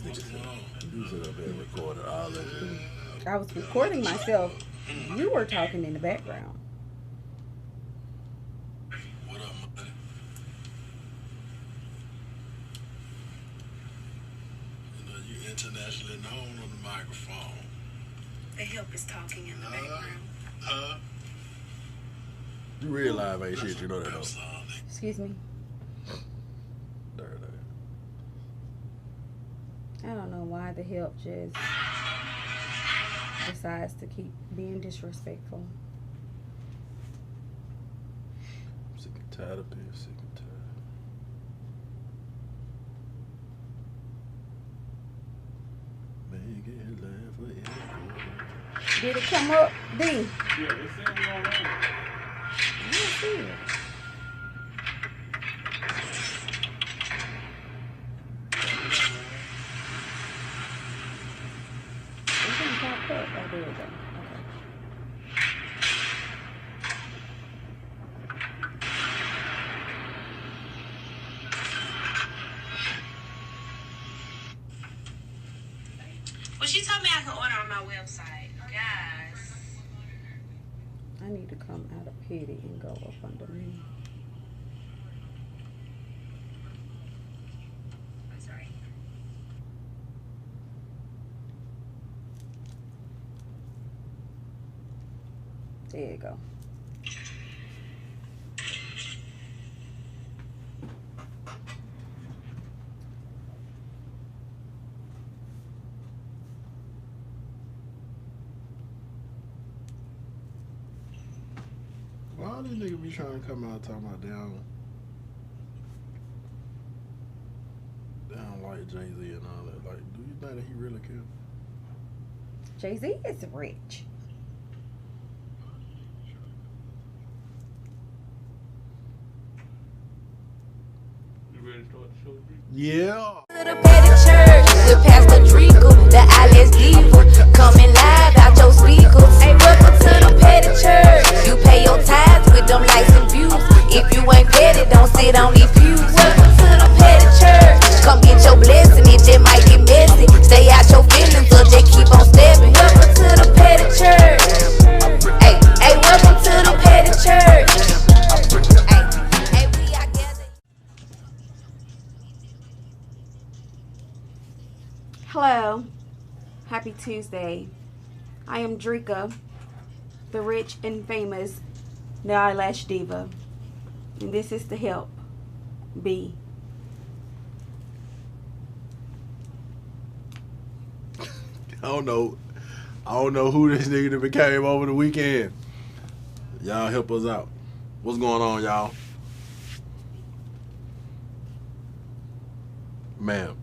You sit up here and recorded all that shit. I was recording myself. You were talking in the background. What up, money? You know, you internationally known on the microphone. The help is talking in the background. You realize ain't shit, you know that though. Excuse me. There. I don't know why the help just decides to keep being disrespectful. I'm sick and tired of being sick and tired. Make it laugh forever. Did it come up, D? Yeah, they said we on there. I don't see it. It didn't pop up. Oh, there it go. Okay. Well, she told me I could order on my website. Guys. I need to come out of pity and go up under me. I'm sorry. There you go. Why all these niggas be trying to come out talking about down like Jay-Z and all that? Like, do you think that he really can? Jay-Z is rich. You ready to start the show, Drake? Yeah. The petty church with Pastor Drinkle, the Alice Diva, coming live out your speakers. Hey, welcome to the petty church. You pay your tithes with them likes and views. If you ain't petty, don't sit on these pews. Welcome to the petty church. Come get your blessing, it just might get messy. Stay out your feelings, or just keep on stepping. Welcome to the petty church. Hey, welcome to the petty church. Hey, we are gathered. Hello. Happy Tuesday. I am Drika, the rich and famous The Eyelash Diva. And this is the help. B. I don't know who this nigga that became over the weekend. Y'all help us out. What's going on, y'all? Ma'am,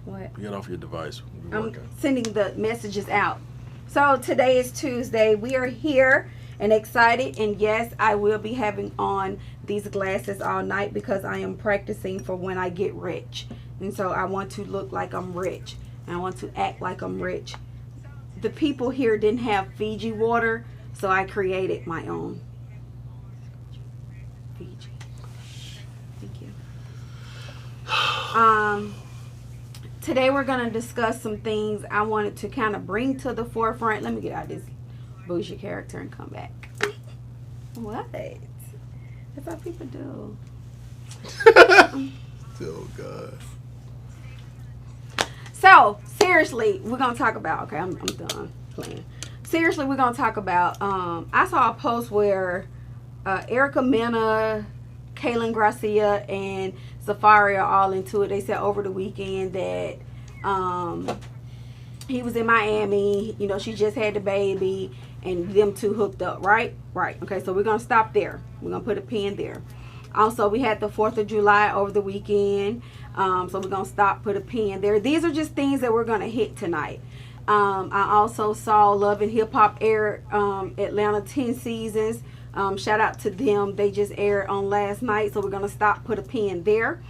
What? get off your device. We I'm working. sending the messages out. So today is Tuesday. We are here and excited. And yes, I will be having on these glasses all night because I am practicing for when I get rich. And so I want to look like I'm rich. And I want to act like I'm rich. The people here didn't have Fiji water, so I created my own. Fiji. Thank you. Today we're going to discuss some things I wanted to kind of bring to the forefront. Let me get out of this bougie character and come back. What? That's how people do. Oh, God. So, seriously, we're going to talk about, okay, I'm done playing. Seriously, we're going to talk about, I saw a post where Erica Mena, Kaylin Gracia, and Safari are all into it. They said over the weekend that he was in Miami. You know, she just had the baby, and them two hooked up, right? Right. Okay, so we're going to stop there. We're going to put a pin there. Also, we had the 4th of July over the weekend. So we're going to stop, put a pin there. These are just things that we're going to hit tonight. I also saw Love and Hip Hop air Atlanta 10 seasons. Shout out to them. They just aired on last night. So we're going to stop, put a pin there.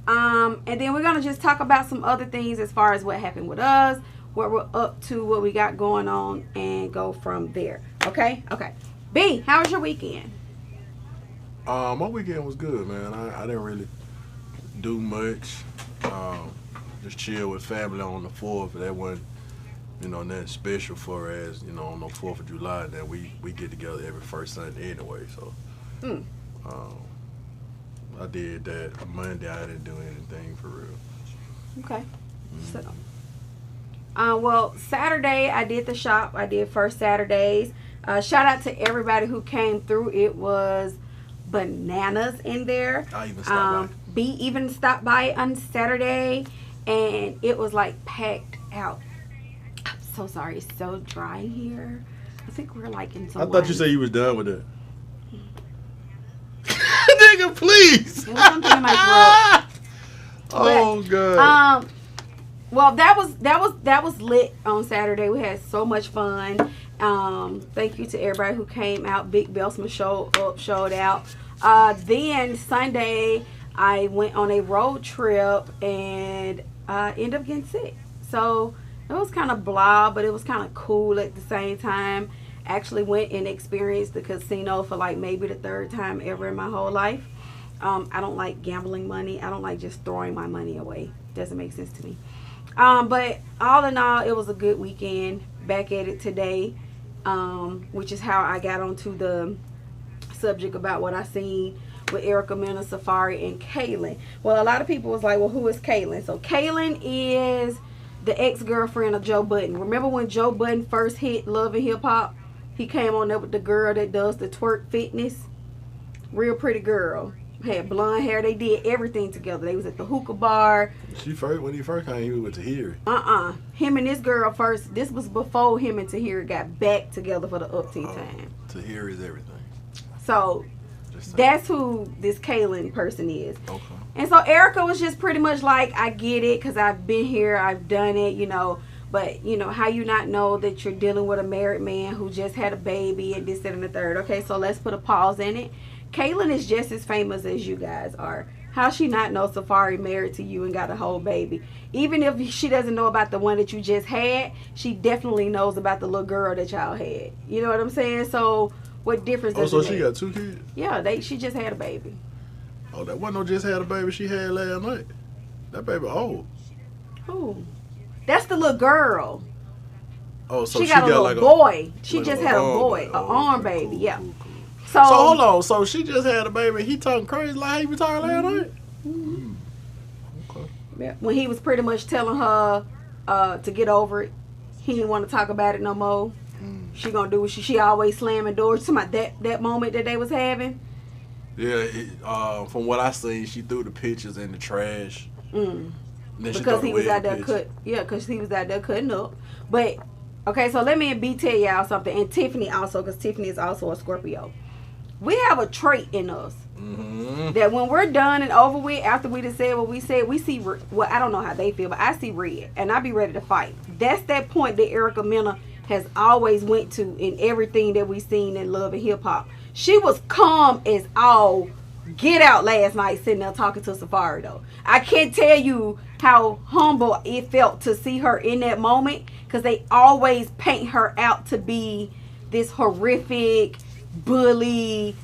And then we're going to just talk about some other things as far as what happened with us, what we're up to, what we got going on, and go from there. Okay? Okay. B, how was your weekend? My weekend was good, man. I didn't really do much. just chill with family on the 4th. That wasn't, nothing special for us, on the 4th of July. That we get together every first Sunday anyway. So, I did that. Monday, I didn't do anything for real. Okay. So, well, Saturday I did the shop. I did First Saturdays. Shout out to everybody who came through. It was bananas in there. I even stopped by. B even stopped by on Saturday, and it was like packed out. I'm so sorry. It's so dry here. I think we're like in some. I thought you said you was done with it. Nigga, please. There was something in my throat. Oh God. Well, that was lit on Saturday. We had so much fun. Thank you to everybody who came out. Big Belsman showed out. Then Sunday I went on a road trip and ended up getting sick. So it was kind of blah, but it was kind of cool at the same time. Actually went and experienced the casino for like maybe the 3rd time ever in my whole life. I don't like gambling money. I don't like just throwing my money away. Doesn't make sense to me. But all in all, it was a good weekend. Back at it today, which is how I got onto the subject about what I seen with Erica Mena, Safari, and Kaylin. Well, a lot of people was like, well, who is Kaylin? So Kaylin is the ex-girlfriend of Joe Budden. Remember when Joe Budden first hit Love and Hip Hop? He came on there with the girl that does the twerk fitness. Real pretty girl. Had blonde hair. They did everything together. They was at the hookah bar. When he first came, he was with Tahiri. Him and this girl first. This was before him and Tahiri got back together for the Up Tea time. Tahiri is everything. So that's who this Kaylin person is. Okay. And so Erica was just pretty much like, I get it because I've been here, I've done it, But, how you not know that you're dealing with a married man who just had a baby and this, that, and the third. Okay, so let's put a pause in it. Kaylin is just as famous as you guys are. How she not know Safari married to you and got a whole baby? Even if she doesn't know about the one that you just had, she definitely knows about the little girl that y'all had. You know what I'm saying? So what difference does it make? So she got 2 kids? Yeah, she just had a baby. Oh, that wasn't no just had a baby she had last night. That baby old. Who? That's the little girl. Oh, so she got a little like boy. She just had a boy, an arm baby. Cool, yeah. Cool. So hold on. So she just had a baby. He talking crazy like how he was talking last night. Okay. Yeah. When he was pretty much telling her to get over it, he didn't want to talk about it no more. She gonna do what she always slamming doors. To that moment that they was having. Yeah. From what I seen, she threw the pictures in the trash. Because he was out there because he was out there cutting up. But okay, so let me tell y'all something, and Tiffany also, because Tiffany is also a Scorpio. We have a trait in us that when we're done and over with, after we just said what we said, we see, well, I don't know how they feel, but I see red, and I be ready to fight. That's that point that Erica Mena has always went to in everything that we seen in Love and Hip Hop. She was calm as all get out last night sitting there talking to Safari though. I can't tell you how humble it felt to see her in that moment, because they always paint her out to be this horrific bully,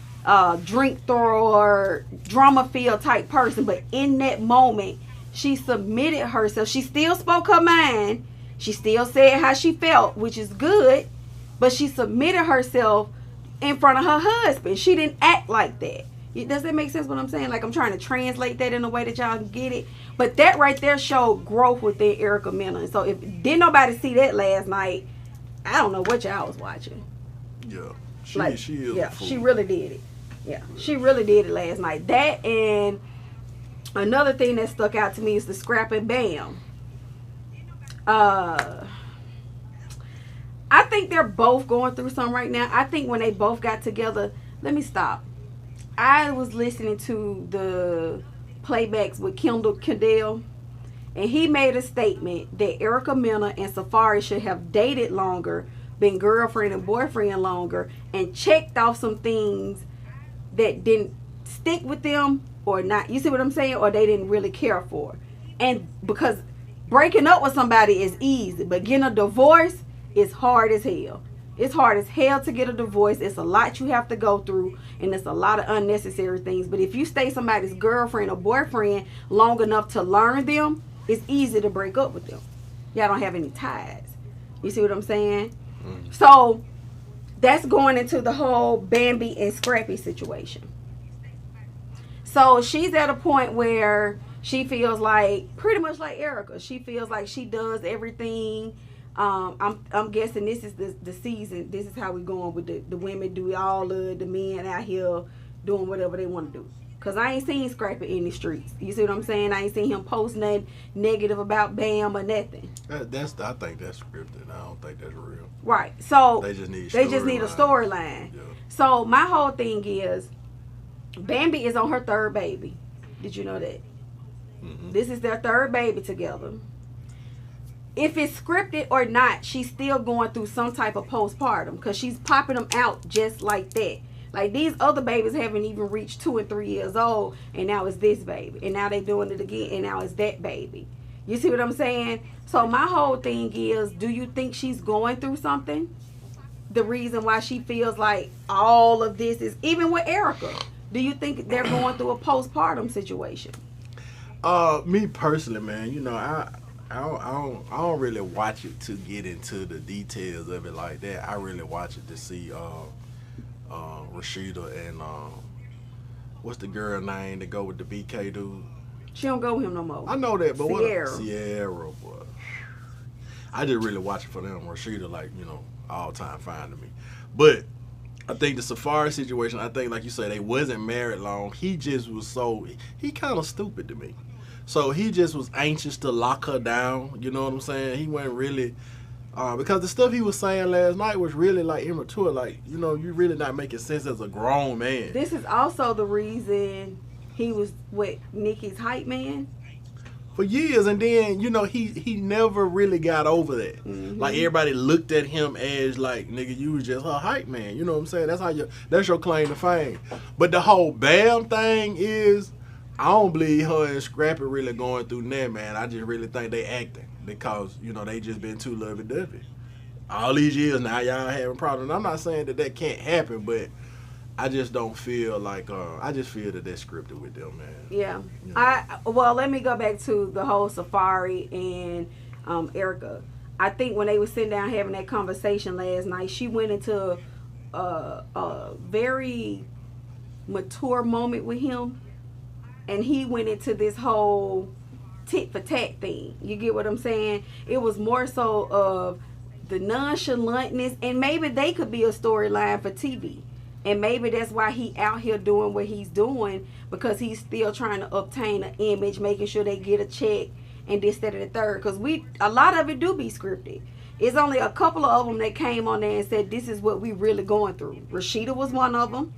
drink thrower, drama filled type person. But in that moment, she submitted herself. She still spoke her mind. She still said how she felt, which is good, but she submitted herself in front of her husband. She didn't act like that. Does that make sense what I'm saying? Like, I'm trying to translate that in a way that y'all can get it. But that right there showed growth within Erica Mena. And so if didn't nobody see that last night, I don't know what y'all was watching. Yeah. She really did it. Yeah, she really did it last night. That, and another thing that stuck out to me is the Scrap and Bam. I think they're both going through something right now. I think when they both got together, let me stop. I was listening to the playbacks with Kendall Cadell, and he made a statement that Erica Mena and Safari should have dated longer, been girlfriend and boyfriend longer, and checked off some things that didn't stick with them or not. You see what I'm saying? Or they didn't really care for. And because breaking up with somebody is easy, but getting a divorce is hard as hell. It's hard as hell to get a divorce. It's a lot you have to go through, and it's a lot of unnecessary things. But if you stay somebody's girlfriend or boyfriend long enough to learn them, it's easy to break up with them. Y'all don't have any ties. You see what I'm saying? So that's going into the whole Bambi and Scrappy situation. So she's at a point where she feels like, pretty much like Erica, she feels like she does everything. I'm guessing this is the season. This is how we going with the women do all of the men out here doing whatever they want to do. Cause I ain't seen Scrappy in the streets. You see what I'm saying? I ain't seen him post nothing negative about Bam or nothing. I think that's scripted. I don't think that's real. Right. So They just need a storyline. Yeah. So my whole thing is, Bambi is on her third baby. Did you know that? Mm-hmm. This is their third baby together. If it's scripted or not, she's still going through some type of postpartum because she's popping them out just like that. Like, these other babies haven't even reached 2 and 3 years old, and now it's this baby, and now they doing it again, and now it's that baby. You see what I'm saying? So my whole thing is, do you think she's going through something? The reason why she feels like all of this is, even with Erica, do you think they're going through a postpartum situation? Me personally, man, you know, I don't really watch it to get into the details of it like that. I really watch it to see Rashida and what's the girl name that go with the BK dude? She don't go with him no more. I know that, but Sierra. Sierra, boy. I just really watch it for them. Rashida, like, you know, all time fine to me. But I think the Safari situation, I think, like you said, they wasn't married long. He just was he kind of stupid to me. So he just was anxious to lock her down. You know what I'm saying? He wasn't really, because the stuff he was saying last night was really like immature. Like, you know, you're really not making sense as a grown man. This is also the reason he was with Nikki's hype man. For years, and then, you know, he never really got over that. Mm-hmm. Like, everybody looked at him as like, nigga, you was just her hype man. You know what I'm saying? That's your claim to fame. But the whole Bam thing is, I don't believe her and Scrappy really going through that, man. I just really think they acting because, you know, they just been too lovey-dovey. All these years now, y'all having problems. I'm not saying that can't happen, but I just don't feel like, I just feel that they're scripted with them, man. Yeah. You know? Well, let me go back to the whole Safari and Erica. I think when they were sitting down having that conversation last night, she went into a very mature moment with him. And he went into this whole tit for tat thing. You get what I'm saying? It was more so of the nonchalantness, and maybe they could be a storyline for TV. And maybe that's why he out here doing what he's doing, because he's still trying to obtain an image, making sure they get a check and this, that, and the third. Because a lot of it do be scripted. It's only a couple of them that came on there and said, this is what we really going through. Rashida was one of them.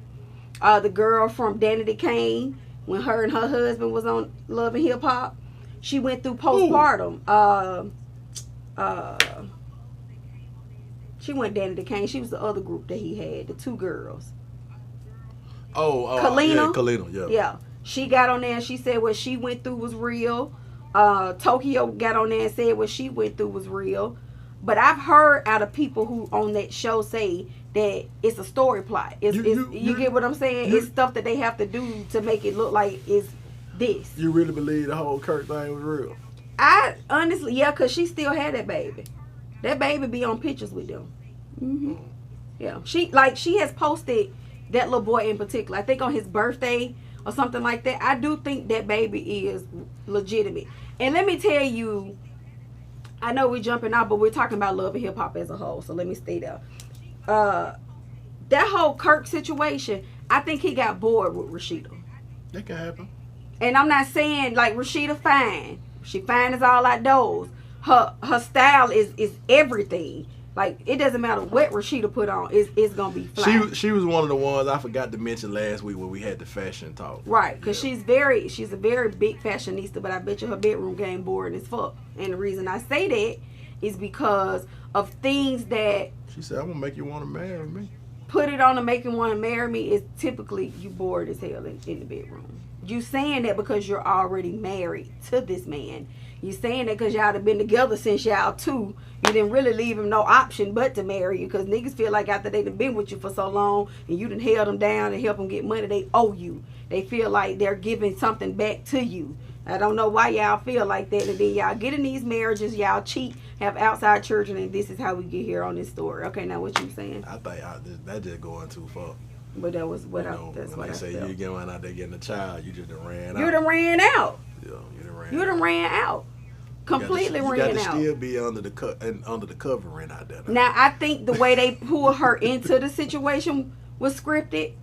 The girl from Danity Kane, when her and her husband was on Love and Hip Hop, she went through postpartum. She went Danity Kane. She was the other group that he had, the 2 girls. Kalina. Yeah, Kalina, yeah. Yeah. She got on there and she said what she went through was real. Tokyo got on there and said what she went through was real. But I've heard out of people who on that show say that it's a story plot. You get what I'm saying? It's stuff that they have to do to make it look like it's this. You really believe the whole Kirk thing was real? I honestly, yeah, because she still had that baby. That baby be on pictures with them. Mm-hmm. Yeah. She has posted that little boy in particular. I think on his birthday or something like that. I do think that baby is legitimate. And let me tell you, I know we're jumping out, but we're talking about Love and Hip Hop as a whole. So let me stay there. That whole Kirk situation, I think he got bored with Rashida. That can happen. And I'm not saying like Rashida fine. She fine as all outdoors. Her style is everything. Like, it doesn't matter what Rashida put on. It's gonna be fly. She was one of the ones I forgot to mention last week when we had the fashion talk. Right, because she's a very big fashionista, but I bet you her bedroom game boring as fuck. And the reason I say that is because of things that she said, I'm gonna make you want to marry me. Put it on to make you want to marry me is typically you bored as hell in the bedroom. You saying that because you're already married to this man. You saying that because y'all have been together since y'all 2. You didn't really leave him no option but to marry you, because niggas feel like after they done been with you for so long and you done held them down and help them get money, they owe you. They feel like they're giving something back to you. I don't know why y'all feel like that, and then y'all get in these marriages, y'all cheat, have outside children, and this is how we get here on this story. Okay, now what you saying? I think that just going too far. But that was what That's what when I they say felt. you going out there getting a child, you just done ran out. You done ran out. Yeah, you done ran. You done ran out. Completely you ran got to out. still be under the covering out there. Now I think the way they pulled her into the situation was scripted,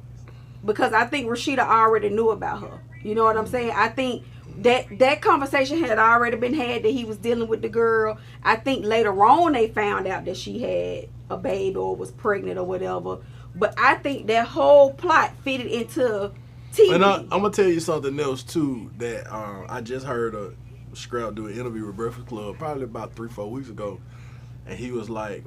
because I think Rashida already knew about her. You know what I'm saying? I think that conversation had already been had, that he was dealing with the girl. I think later on they found out that she had a baby or was pregnant or whatever. But I think that whole plot fitted into TV. And I'm gonna tell you something else too, that I just heard a Scrap do an interview with Breakfast Club probably about 3-4 weeks ago, and he was like,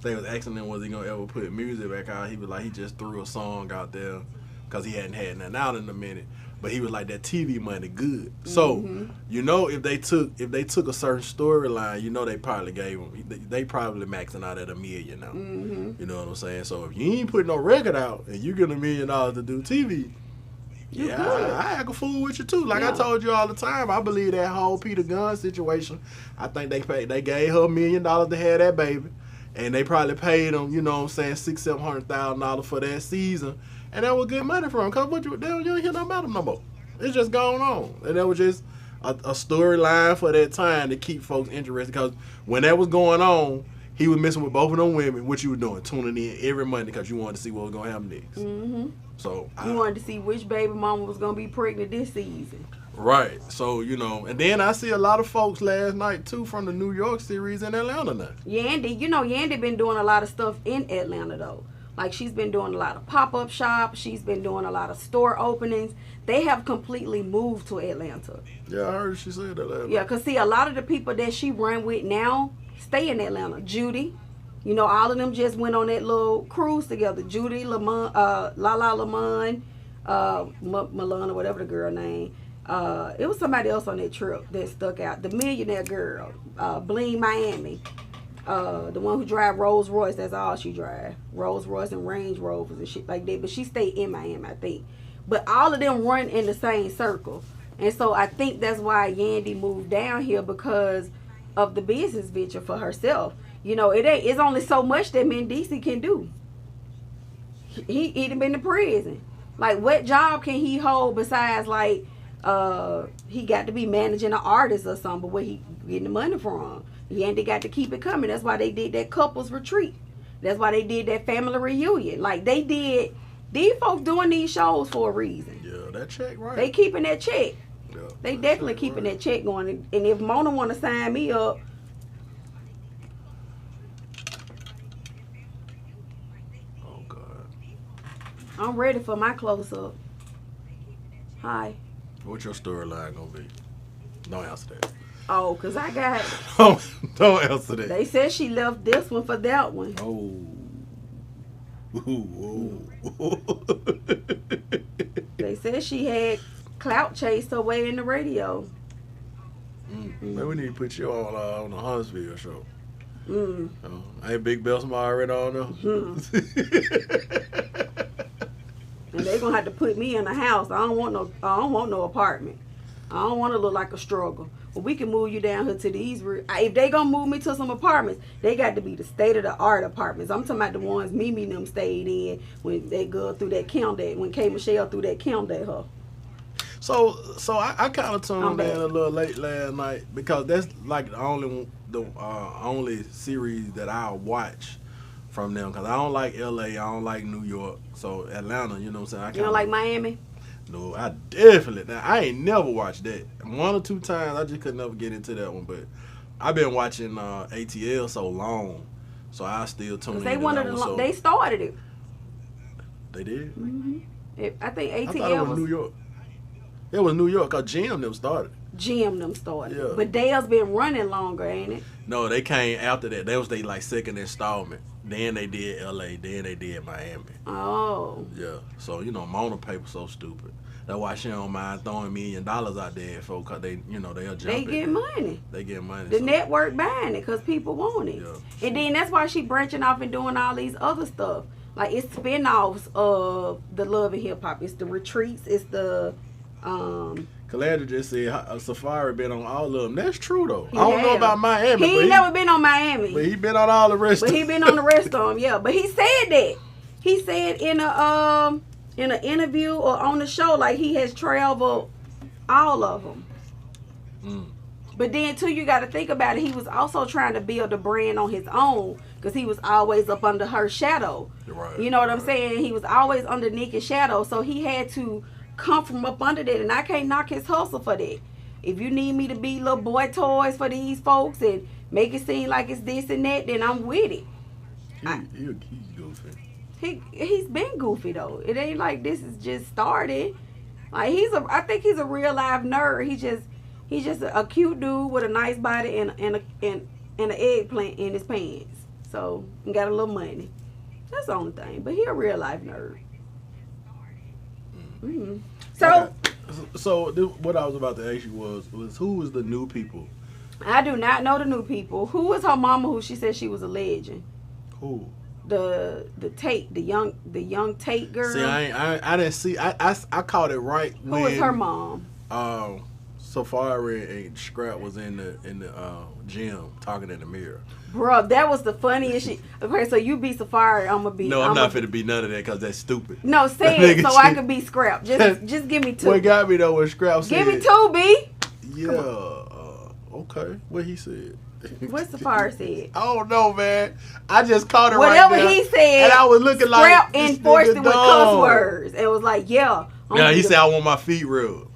they was asking him was he gonna ever put music back out. He was like, he just threw a song out there because he hadn't had nothing out in a minute. But he was like, that TV money good. So you know, if they took a certain storyline, you know, they probably gave him, they probably maxing out at $1 million now. You know what I'm saying? So if you ain't putting no record out and you get $1 million to do TV, You yeah, good. I act a fool with you too. Like Yeah. I told you all the time, I believe that whole Peter Gunn situation. I think they gave her $1 million to have that baby, and they probably paid him, you know what I'm saying, $600,000-$700,000 for that season, and that was good money for him. Cause you don't hear nothing about him no more. It's just going on, and that was just a storyline for that time to keep folks interested. Cause when that was going on, he was messing with both of them women. What you were doing, tuning in every Monday because you wanted to see what was gonna happen next. So You wanted to see which baby mama was gonna be pregnant this season. right. So, you know, and then I see a lot of folks last night too from the New York series in Atlanta now. Yandy been doing a lot of stuff in Atlanta though. Like she's been doing a lot of pop-up shops. She's been doing a lot of store openings. They have completely moved to Atlanta. Yeah, I heard she said that last Yeah, night. cause see, a lot of the people that she run with now stay in Atlanta. Judy, you know, all of them just went on that little cruise together. Judy, Lala Lamont, Milan or whatever the girl name. It was somebody else on that trip that stuck out. The millionaire girl, Bling Miami. The one who drive Rolls Royce, that's all she drive. Rolls Royce and Range Rovers and shit like that. But she stayed in Miami, I think. But all of them run in the same circle. And so I think that's why Yandy moved down here, because of the business venture for herself. You know, it's only so much that Mendici can do. He done been to prison. Like, what job can he hold besides, like, he got to be managing an artist or something, but where he getting the money from? Yandy got to keep it coming. That's why they did that couples retreat. That's why they did that family reunion. Like, they did, these folks doing these shows for a reason. Yeah, that check right. They keeping that check. Yeah, They that definitely check keeping right. that check going. And if Mona want to sign me up, Oh God. I'm ready for my close-up. Hi. What's your storyline gonna be? Don't answer that. Oh, because I got, Don't answer that. they said she left this one for that one. Oh. Ooh, whoa. They said she had clout chased her way in the radio. Man, we need to put you on the Huntsville show. Mm. Ain't Big Belsma already on there? And they gonna have to put me in a house. I don't want no apartment. I don't want to look like a struggle. But we can move you down here to these. If they gonna move me to some apartments, they got to be the state of the art apartments. I'm talking about the ones Mimi and them stayed in when they go through that count day, when K Michelle threw that count at her. So I kind of tuned I'm in back. a little late last night because that's like the only series that I'll watch from them, because I don't like LA, I don't like New York, so Atlanta, you know what I'm saying? You don't like Miami? No, I definitely. Now, I ain't never watched that. 1 or 2 times, I just could never get into that one. But I've been watching ATL so long, so I still tune in. Cause they to wanted that to. one, so- They started it. They did. I think I thought it ATL was was New York. It was New York, cause Jim them started. Jim them started. Yeah. But Dale's been running longer, ain't it? No, they came after that. That was they like second installment. Then they did LA. Then they did Miami. Oh. Yeah. So you know, Mona paper so stupid. That's why she don't mind throwing $1 million out there at folks, cause they, you know, they'll jump. They at get it. money. They get money. The so- network buying it because people want it. Yeah. And then that's why she branching off and doing all these other stuff. Like, it's spin-offs of the Love and Hip Hop. It's the retreats. It's the Calandra just said Safari been on all of them. That's true though. He I don't know have. about Miami. He ain't never been on Miami. But he been on all the rest. But he been on the rest of them, yeah. But he said that. He said in an interview or on the show, like he has traveled all of them. But then too, you got to think about it. He was also trying to build a brand on his own because he was always up under her shadow. Right, You know what I'm saying? He was always under Nicki's shadow, so he had to come from up under that. And I can't knock his hustle for that. If you need me to be little boy toys for these folks and make it seem like it's this and that, then I'm with it. He's goofy. He's been goofy though. It ain't like this is just started. Like I think he's a real live nerd. He's just a cute dude with a nice body and an eggplant in his pants. So he got a little money. That's the only thing. But he a real life nerd. Mm-hmm. So what I was about to ask you was who was the new people? I do not know the new people. Who was her mama? Who she said she was a legend? Who? The Tate, the young Tate girl. See, I didn't see. I caught it right Who when was her mom? Safari and Scrap was in the gym talking in the mirror. Bro, that was the funniest shit. Okay, so you be Safari, I'm gonna be. No, I'm not finna be none of that because that's stupid. No, say it so I could be Scrap. Just give me two. What got me though was Scrap said. Give me two, B. Yeah. Okay. What he said. What Safari said. I don't know, man. I just caught it Whatever right there. he said, and I was looking like Scrap this enforced nigga it with dumb. cuss words. It was like, yeah. Yeah, he said I want my feet rubbed.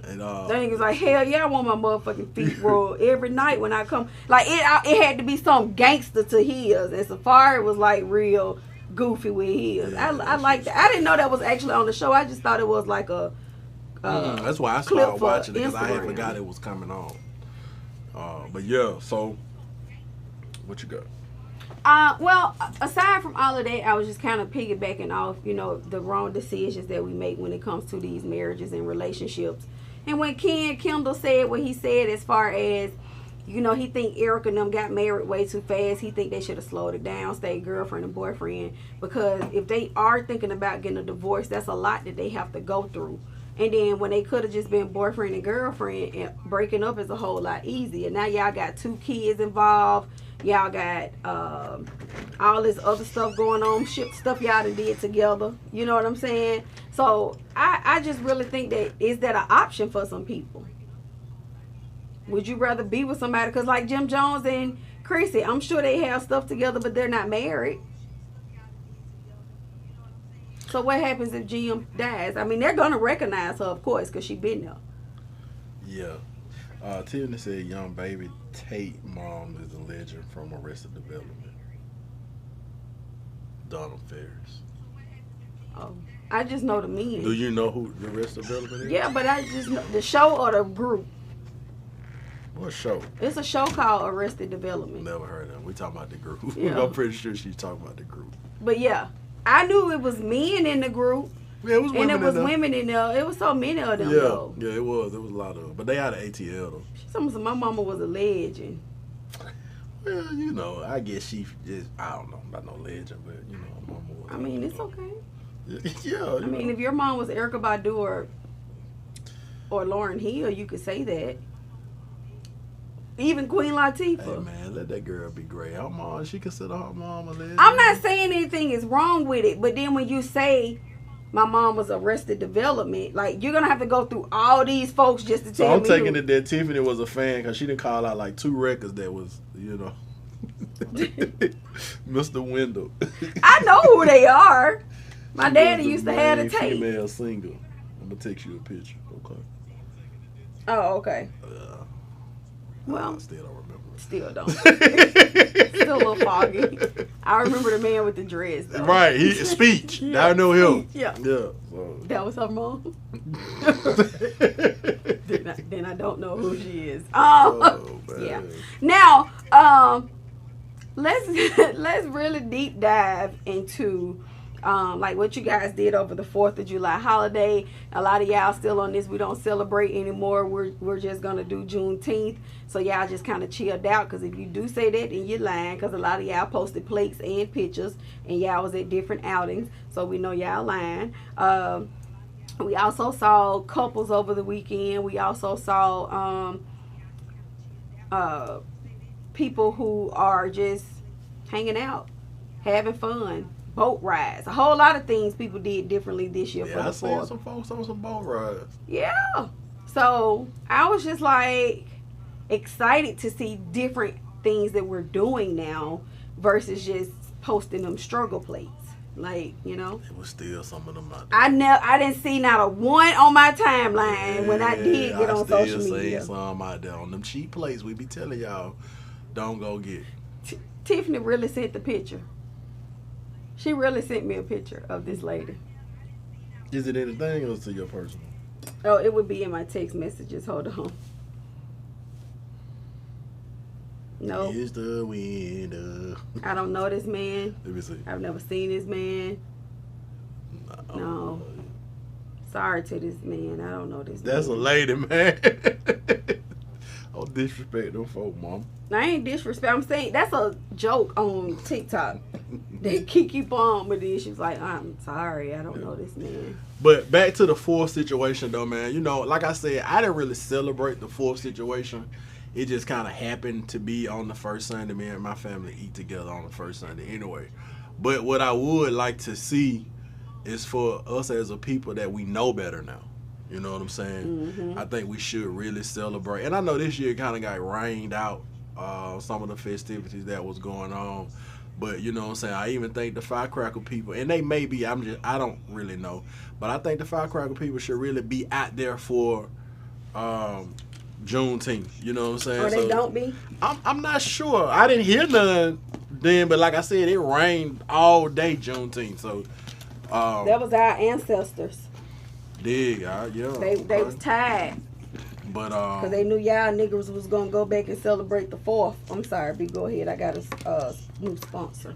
And That nigga was like, hell yeah, I want my motherfucking feet rubbed every night when I come. Like it had to be some gangster to his, and Safari was like real goofy with his. Yeah, I like that. I didn't know that was actually on the show. I just thought it was like a. That's why I clip started for watching it because I had Instagram. forgot it was coming on. But yeah, so what you got? Well, aside from all of that, I was just kind of piggybacking off, the wrong decisions that we make when it comes to these marriages and relationships. And when Ken Kendall said what he said as far as, he think Erica and them got married way too fast. He think they should have slowed it down, stayed girlfriend and boyfriend. Because if they are thinking about getting a divorce, that's a lot that they have to go through. And then when they could have just been boyfriend and girlfriend, and breaking up is a whole lot easier. Now y'all got 2 kids involved. Y'all got all this other stuff going on, stuff y'all done did together. You know what I'm saying? So I just really think is that an option for some people? Would you rather be with somebody? Because like Jim Jones and Chrissy, I'm sure they have stuff together, but they're not married. So what happens if Jim dies? I mean, they're going to recognize her, of course, because she been there. Yeah. Tiffany said young baby Tate mom is a legend from Arrested Development. Donald Ferris. Oh, I just know the men. Do you know who the Arrested Development is? Yeah, but I just know the show or the group. What show? It's a show called Arrested Development. Never heard of it. We talking about the group. Yeah. I'm pretty sure she's talking about the group. But yeah, I knew it was men in the group. Yeah, it was women And it was in there. women in there. It was so many of them, Yeah, though. yeah, it was. There was a lot of them. But they out of ATL, though. Some my mama was a legend. Well, I guess she just, I don't know, not no legend, but, mama was. I mean, it's okay. Yeah. I mean, if your mom was Erykah Badu or Lauryn Hill, you could say that. Even Queen Latifah. Hey, man, let that girl be great. Her mom, she consider her mom a legend. I'm not saying anything is wrong with it, but then when you say my mom was Arrested Development, like, you're going to have to go through all these folks just to So tell I'm me taking who. it that Tiffany was a fan because she didn't call out like 2 records that was, Mr. Wendell. I know who they are. My She daddy was the used to have the main tape. female single. I'm going to text you a picture, okay? Oh, okay. Well, I still don't remember. still don't. Still a little foggy. I remember the man with the dreads, though. Right, Speech. Yeah, I know him. Yeah. Yeah. So. That was her mom. then I don't know who she is. Oh, man. Yeah. Now, let's really deep dive into like what you guys did over the 4th of July holiday. A lot of y'all still on this. We don't celebrate anymore. We're just gonna do Juneteenth. So y'all just kind of chilled out, because if you do say that, then you're lying, because a lot of y'all posted plates and pictures and y'all was at different outings. So we know y'all lying. We also saw couples over the weekend. We also saw people who are just hanging out, having fun, boat rides, a whole lot of things people did differently this year for Yeah, the I seen 4th. some folks on some boat rides. Yeah. So I was just like excited to see different things that we're doing now versus just posting them struggle plates. Like, you know, It was still some of them out there. I didn't see not a one on my timeline when I did get on social I still media. see some out there on them cheap plates. We be telling y'all, don't go get. Tiffany really sent the picture. She really sent me a picture of this lady. Is it anything else to your personal? Oh, it would be in my text messages. Hold on. No, Is the winner? I don't know this man. Let me see. I've never seen this man. No. Sorry to this man. I don't know this That's a man. lady, man. Don't disrespect them folk, mom. I ain't disrespect. I'm saying that's a joke on TikTok. They keep on with this. She was like, I'm sorry. I don't know this man. But back to the 4th situation, though, man. You know, like I said, I didn't really celebrate the 4th situation. It just kind of happened to be on the first Sunday. Me and my family eat together on the first Sunday anyway. But what I would like to see is for us as a people that we know better now. You know what I'm saying? I think we should really celebrate. And I know this year kind of got rained out, some of the festivities that was going on. But you know what I'm saying? I even think the firecracker people, and they may be, I don't really know. But I think the firecracker people should really be out there for Juneteenth. You know what I'm saying? Or they don't be? I'm not sure. I didn't hear none then, but like I said, it rained all day Juneteenth. So That was our ancestors. yeah. They was tired But because they knew y'all niggas was gonna go back and celebrate the 4th. I'm sorry, B. Go ahead. I got a new sponsor.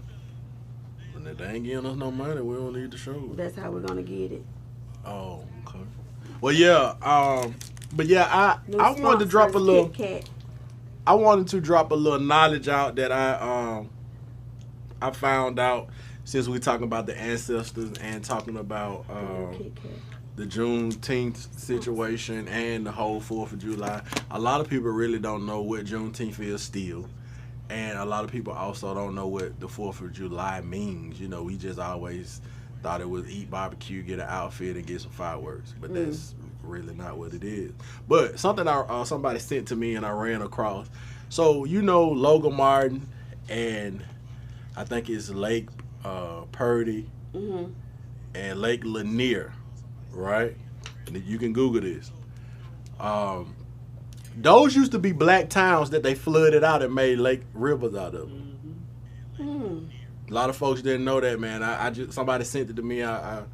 and if they ain't giving us no money, we don't need the show. That's how we're gonna get it. Oh, okay. Well, yeah. But yeah, New I wanted to drop a sponsor is little. Kit Kat. I wanted to drop a little knowledge out that I found out since we talking about the ancestors and talking about Kit Kat. the Juneteenth situation and the whole 4th of July. A lot of people really don't know what Juneteenth is still. And a lot of people also don't know what the 4th of July means. You know, we just always thought it was eat barbecue, get an outfit, and get some fireworks. But that's really not what it is. But something somebody sent to me and I ran across. So, you know, Logan Martin and I think it's Lake Purdy and Lake Lanier, right? And you can Google this. Those used to be black towns that they flooded out and made lake rivers out of. A lot of folks didn't know that, man. I just somebody sent it to me. I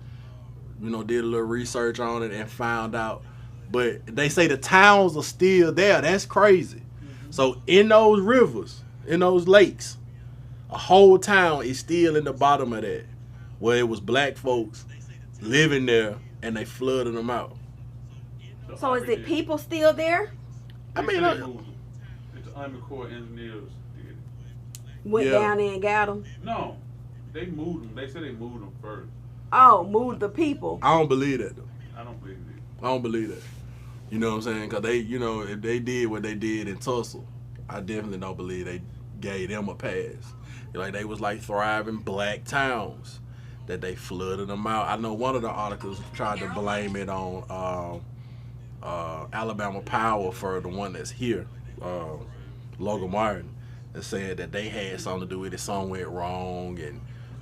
did a little research on it and found out. But they say the towns are still there. That's crazy. So in those rivers, in those lakes, a whole town is still in the bottom of that, where it was black folks living there and they flooded them out. So is it people still there? I mean, it's the Army Corps engineers did it. Went Yeah. down there and got them. No, they moved them. They said they moved them first. Oh, moved the people. I don't believe that though. I don't believe it. I don't believe that. You know what I'm saying? Because they, if they did what they did in Tulsa, I definitely don't believe they gave them a pass. Like they was like thriving black towns that they flooded them out. I know one of the articles tried to blame it on Alabama Power for the one that's here, Logan Martin, and said that they had something to do with it. Something went wrong, and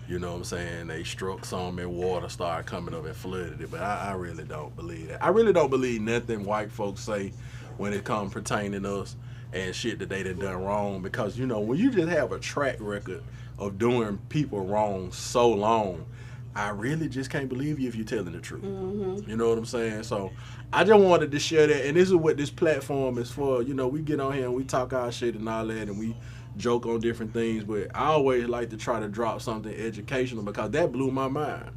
you know what I'm saying, they struck some and water started coming up and flooded it. But I really don't believe that. I really don't believe nothing white folks say when it comes pertaining to us and shit that they done wrong. Because, when you just have a track record of doing people wrong so long, I really just can't believe you if you're telling the truth. You know what I'm saying? So I just wanted to share that. And this is what this platform is for. We get on here and we talk our shit and all that, and we joke on different things. But I always like to try to drop something educational because that blew my mind.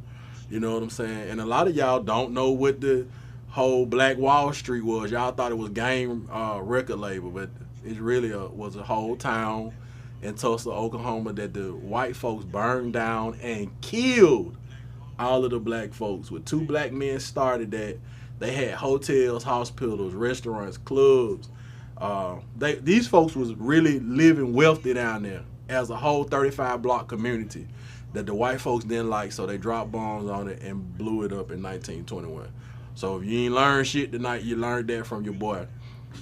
You know what I'm saying? And a lot of y'all don't know what the whole Black Wall Street was. Y'all thought it was Game record label, but it really was a whole town in Tulsa, Oklahoma that the white folks burned down and killed all of the black folks. With 2 black men started that, they had hotels, hospitals, restaurants, clubs. These folks was really living wealthy down there as a whole 35 block community that the white folks didn't like, so they dropped bombs on it and blew it up in 1921. So if you ain't learned shit tonight, you learned that from your boy.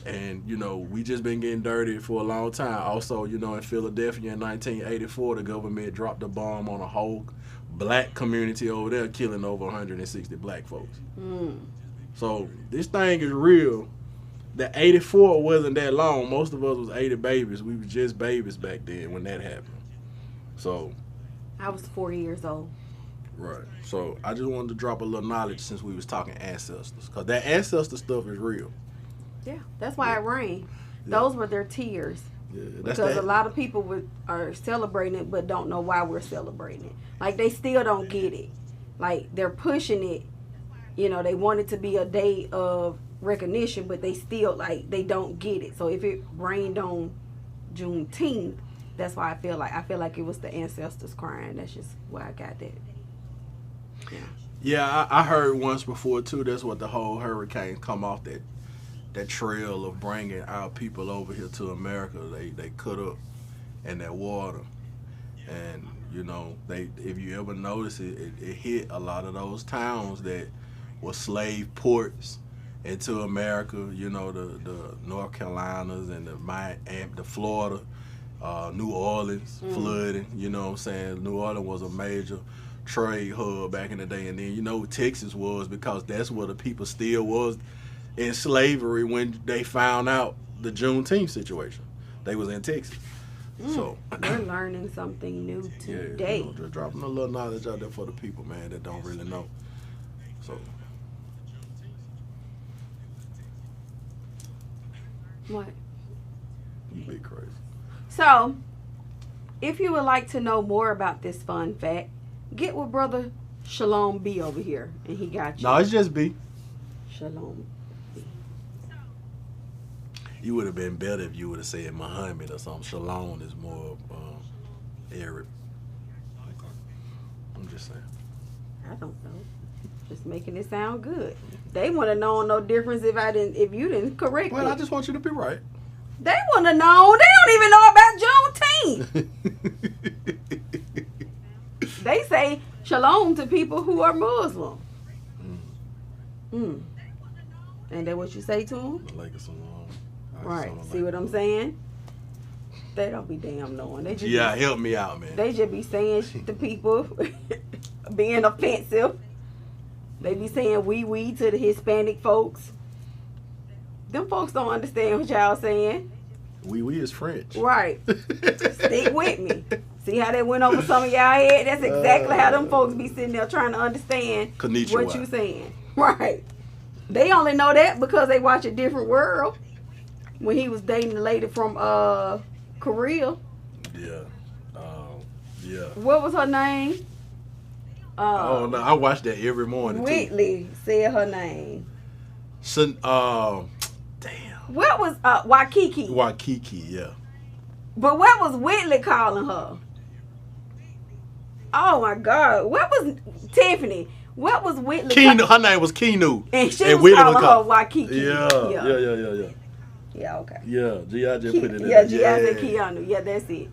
And, you know, we just been getting dirty for a long time. Also, you know, in Philadelphia in 1984, the government dropped a bomb on a whole black community over there, killing over 160 black folks. So this thing is real. The 84 wasn't that long. Most of us was 80 babies. We was just babies back then when that happened. So I was 4 years old. right. So I just wanted to drop a little knowledge since we was talking ancestors, because that ancestor stuff is real. Yeah, that's why it rained. Yeah. Those were their tears. Yeah, that's Because that. a lot of people are celebrating it, but don't know why we're celebrating it. Like, they still don't get it. Like, they're pushing it. You know, they want it to be a day of recognition, but they still, like, they don't get it. So if it rained on Juneteenth, that's why I feel like it was the ancestors crying. That's just why I got that. Yeah. Yeah, I heard once before too. That's what the whole hurricane come off that trail of bringing our people over here to America. They cut up in that water, and you know if you ever notice it hit a lot of those towns that were slave ports into America. You know the North Carolinas and the Florida, New Orleans flooding. You know what I'm saying? New Orleans was a major trade hub back in the day, and then you know Texas was, because that's where the people still was in slavery when they found out the Juneteenth situation. They was in Texas. So We're learning something new today. you know, just dropping a little knowledge out there for the people, man, that don't really know. So What? you be crazy. So, if you would like to know more about this fun fact, get with Brother Shalom B over here, and he got you. No, it's just B. Shalom. You would have been better if you would have said Muhammad or something. Shalom is more Arab. I'm just saying. I don't know. Just making it sound good. They want to know no difference if you didn't correct Well, it. I just want you to be right. They want to know. They don't even know about Juneteenth. They say shalom to people who are Muslim. And that what you say to them? Like it's alone. Right. See what I'm saying? They don't be damn knowing. They just Yeah, help me out, man. They just be saying shit to people, being offensive. They be saying we to the Hispanic folks. Them folks don't understand what y'all saying. We is French. Right. Stick with me. See how that went over some of y'all head? That's exactly how them folks be sitting there trying to understand Konnichiwa. what you saying. Right. They only know that because they watch A Different World. When he was dating the lady from Korea. Yeah. Yeah. What was her name? Oh no, I watch that every morning too. Whitley said her name. So, damn. What was Waikiki? Waikiki, yeah. But what was Whitley calling her? Oh my God! What was Tiffany? What was Whitley? Keanu, her name was Keanu. And she was Whitley calling her called- Waikiki. Yeah. Yeah, okay. Yeah, G.I. just put it in Yeah, there. G.I. said Keanu. Yeah, that's it.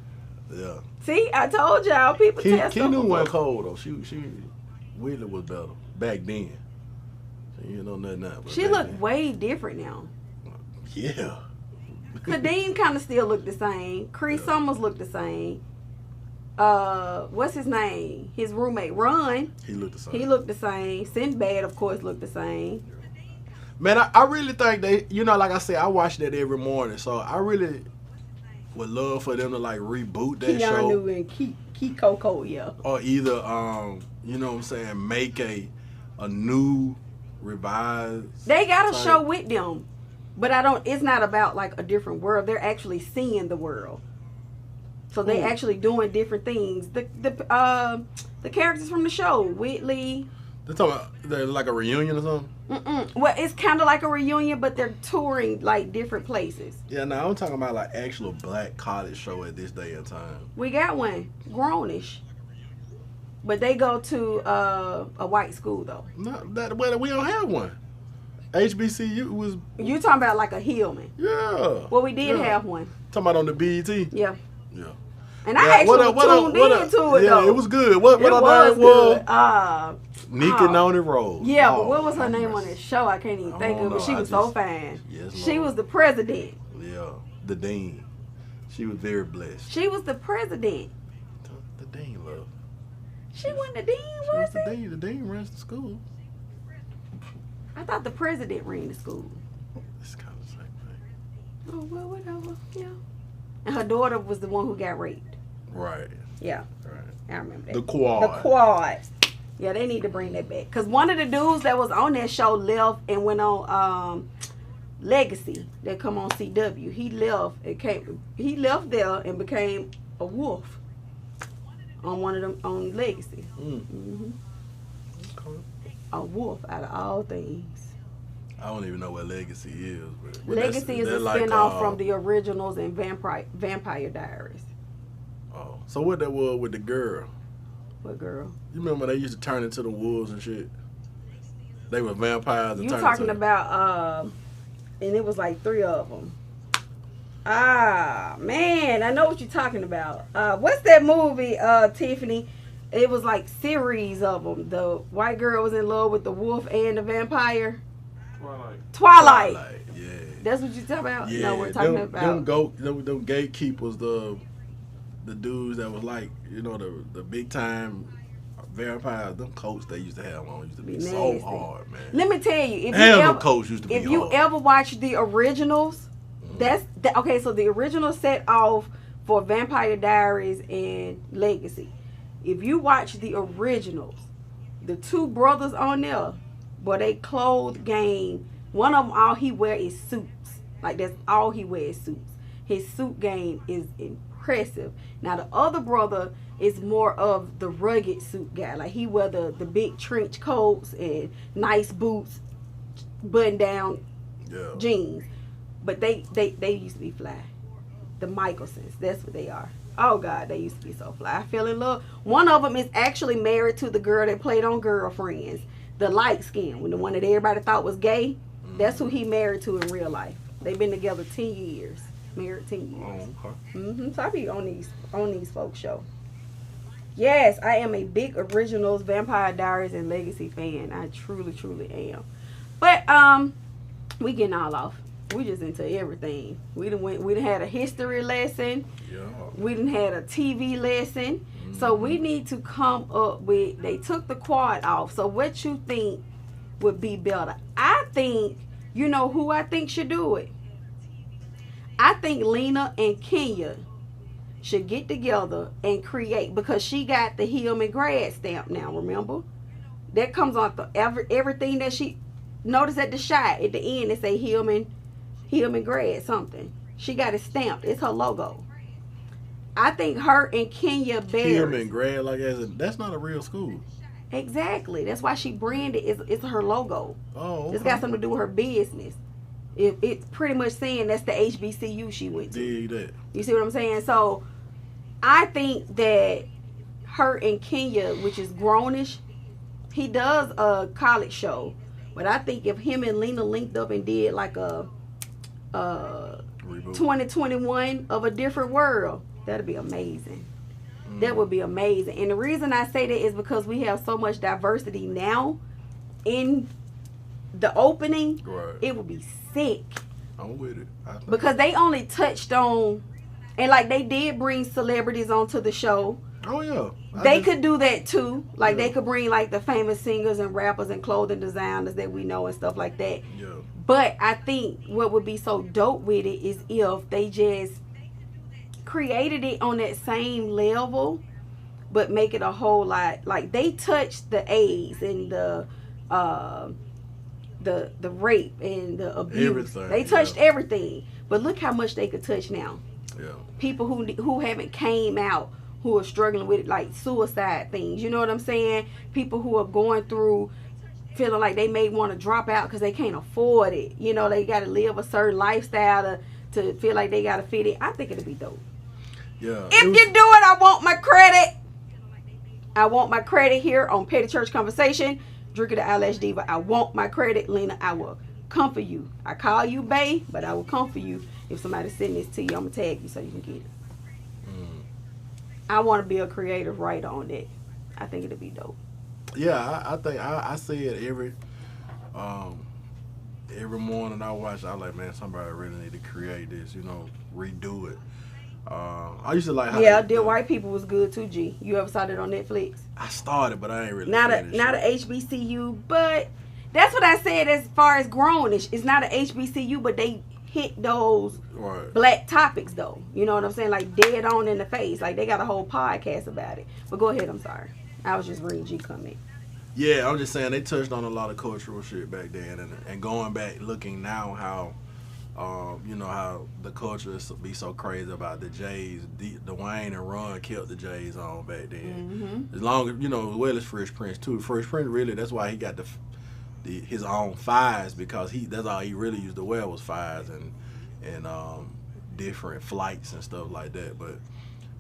Yeah. See, I told y'all people test Keanu them. wasn't cold though. She Whitley was better back then. So you know nothing now. but She back looked then. way different now. Yeah. Kadeem kind of still looked the same. Chris Summers looked the same. What's his name? His roommate, Ron. He looked the same. He looked the same. Sinbad, of course, looked the same. Man, I really think they, you know, like I said, I watch that every morning. So I really would love for them to like reboot that show. Keanu and Kiko, yeah. Or either, you know what I'm saying, make a new revised. They got a type. show with them, but it's not about like A Different World. They're actually seeing the world. So they actually doing different things. The characters from the show, Whitley. They're talking about they're like a reunion or something. Well, it's kind of like a reunion, but they're touring like different places. Yeah, no, I'm talking about like actual black college show at this day and time. We got one, Grownish. But they go to a white school though. Not that, well, we don't have one. HBCU was, You talking about like a Hillman? yeah. Well, we did have one. Talking about on the BET? Yeah. Yeah. And I actually tuned into it yeah, though. it was good. What It her was name was? good. Nika Noni Rose. Yeah, Oh, but what was her name mercy. on that show? I can't even think don't of it. know. She I was so just- fine. Yes, She Lord. was the president. Yeah, the dean. She was very blessed. She was the president. The dean, love. She wasn't the dean, She was was the it? dean. The dean runs the school. I thought the president ran the school. It's kind of the same thing. Oh, well, whatever. Yeah. And her daughter was the one who got raped. Right. Yeah, Right. I remember that. The quad. The quads. Yeah, they need to bring that back. Because one of the dudes that was on that show left and went on Legacy that come on CW. He left there and became a wolf on one of them on Legacy. Mm. Okay. A wolf out of all things. I don't even know what Legacy is. But Legacy is a spinoff from the originals and Vampire Diaries. Oh, so what that was with the girl? What girl? You remember they used to turn into the wolves and shit? They were vampires. And You turned talking into about and it was like 3 of them. Ah, man, I know what you're talking about. What's that movie, Tiffany? It was like series of them. The white girl was in love with the wolf and the vampire. Twilight. Yeah. That's what you talking about? Yeah. No, we're talking them, about. them gatekeepers, the dudes that was like, you know, the big time vampires. Them coats they used to have on used to be so Nasty. hard, man. Let me tell you, Them coats used to be if hard. you ever watch the originals, okay. So the original set off for Vampire Diaries and Legacy. If you watch the originals, the 2 brothers on there, but they clothes game. One of them, all he wear is suits. Like that's all he wears, suits. His suit game is impressive. Now the other brother is more of the rugged suit guy. Like he wear the big trench coats and nice boots, button down Yeah. jeans. But they used to be fly. The Michelsons, that's what they are. Oh God, they used to be so fly. I fell in love. One of them is actually married to the girl that played on Girlfriends, the light skin, the one that everybody thought was gay. That's who he married to in real life. They've been together 10 years, married 10 years. Oh, okay. So I be on these folk show. Yes, I am a big originals, Vampire Diaries, and Legacy fan. I truly, truly am. But we getting all off. We just into everything. We done had a history lesson. Yeah. We done had a TV lesson. So we need to come up with, they took the quad off. So what you think would be better? I think, you know who I think should do it? I think Lena and Kenya should get together and create, because she got the Hillman grad stamp now, remember? That comes on everything that she, notice at the shot, at the end, it say Hillman grad something. She got it stamped. It's her logo. I think her and Kenya Barris. Hillman grad like that's not a real school. Exactly. That's why she branded it's her logo. Oh, okay. It's got something to do with her business. It's pretty much saying that's the HBCU she went to. Dig that. You see what I'm saying? So I think that her and Kenya, which is Grownish, he does a college show. But I think if him and Lena linked up and did like a Reboot. 2021 of a different world, that'd be amazing. That would be amazing. And the reason I say that is because we have so much diversity now in the opening. Right. It would be sick. I'm with it. Because they only touched on, and like they did bring celebrities onto the show. Oh yeah. They could do that too. Like Yeah. they could bring like the famous singers and rappers and clothing designers that we know and stuff like that. Yeah. But I think what would be so dope with it is if they just created it on that same level, but make it a whole lot. Like they touched the AIDS and the rape and the abuse. Everything, They touched everything. But look how much they could touch now. Yeah. People who haven't came out, who are struggling with like suicide things. You know what I'm saying? People who are going through feeling like they may want to drop out because they can't afford it. You know, they got to live a certain lifestyle to feel like they got to fit it. I think it'll be dope. Yeah. If you do it, I want my credit. I want my credit here on Petty Church Conversation. Drinker the Eyelash Diva. I want my credit, Lena. I will come for you. I call you Bay, but I will come for you. If somebody send this to you, I'm gonna tag you so you can get it. I want to be a creative writer on that. I think it'll be dope. Yeah, I think I see it every morning I watch. I'm like, man, somebody really need to create this, redo it. I used to like how Dear White People was good too. G, you ever saw that on Netflix? I started, but I ain't really not a finished it. HBCU, but that's what I said as far as grownish. It's not a HBCU, but they hit those Right. black topics though. You know what I'm saying? Like dead on in the face. Like they got a whole podcast about it. But go ahead. I'm sorry. I was just reading G comment. Yeah, I'm just saying they touched on a lot of cultural shit back then, and going back looking now how, how the culture be so crazy about the Jays. Dwayne and Ron killed the Jays on back then. As long as as well as Fresh Prince too. Fresh Prince really, that's why he got his own fires, because that's all he really used to wear was fires and different flights and stuff like that. But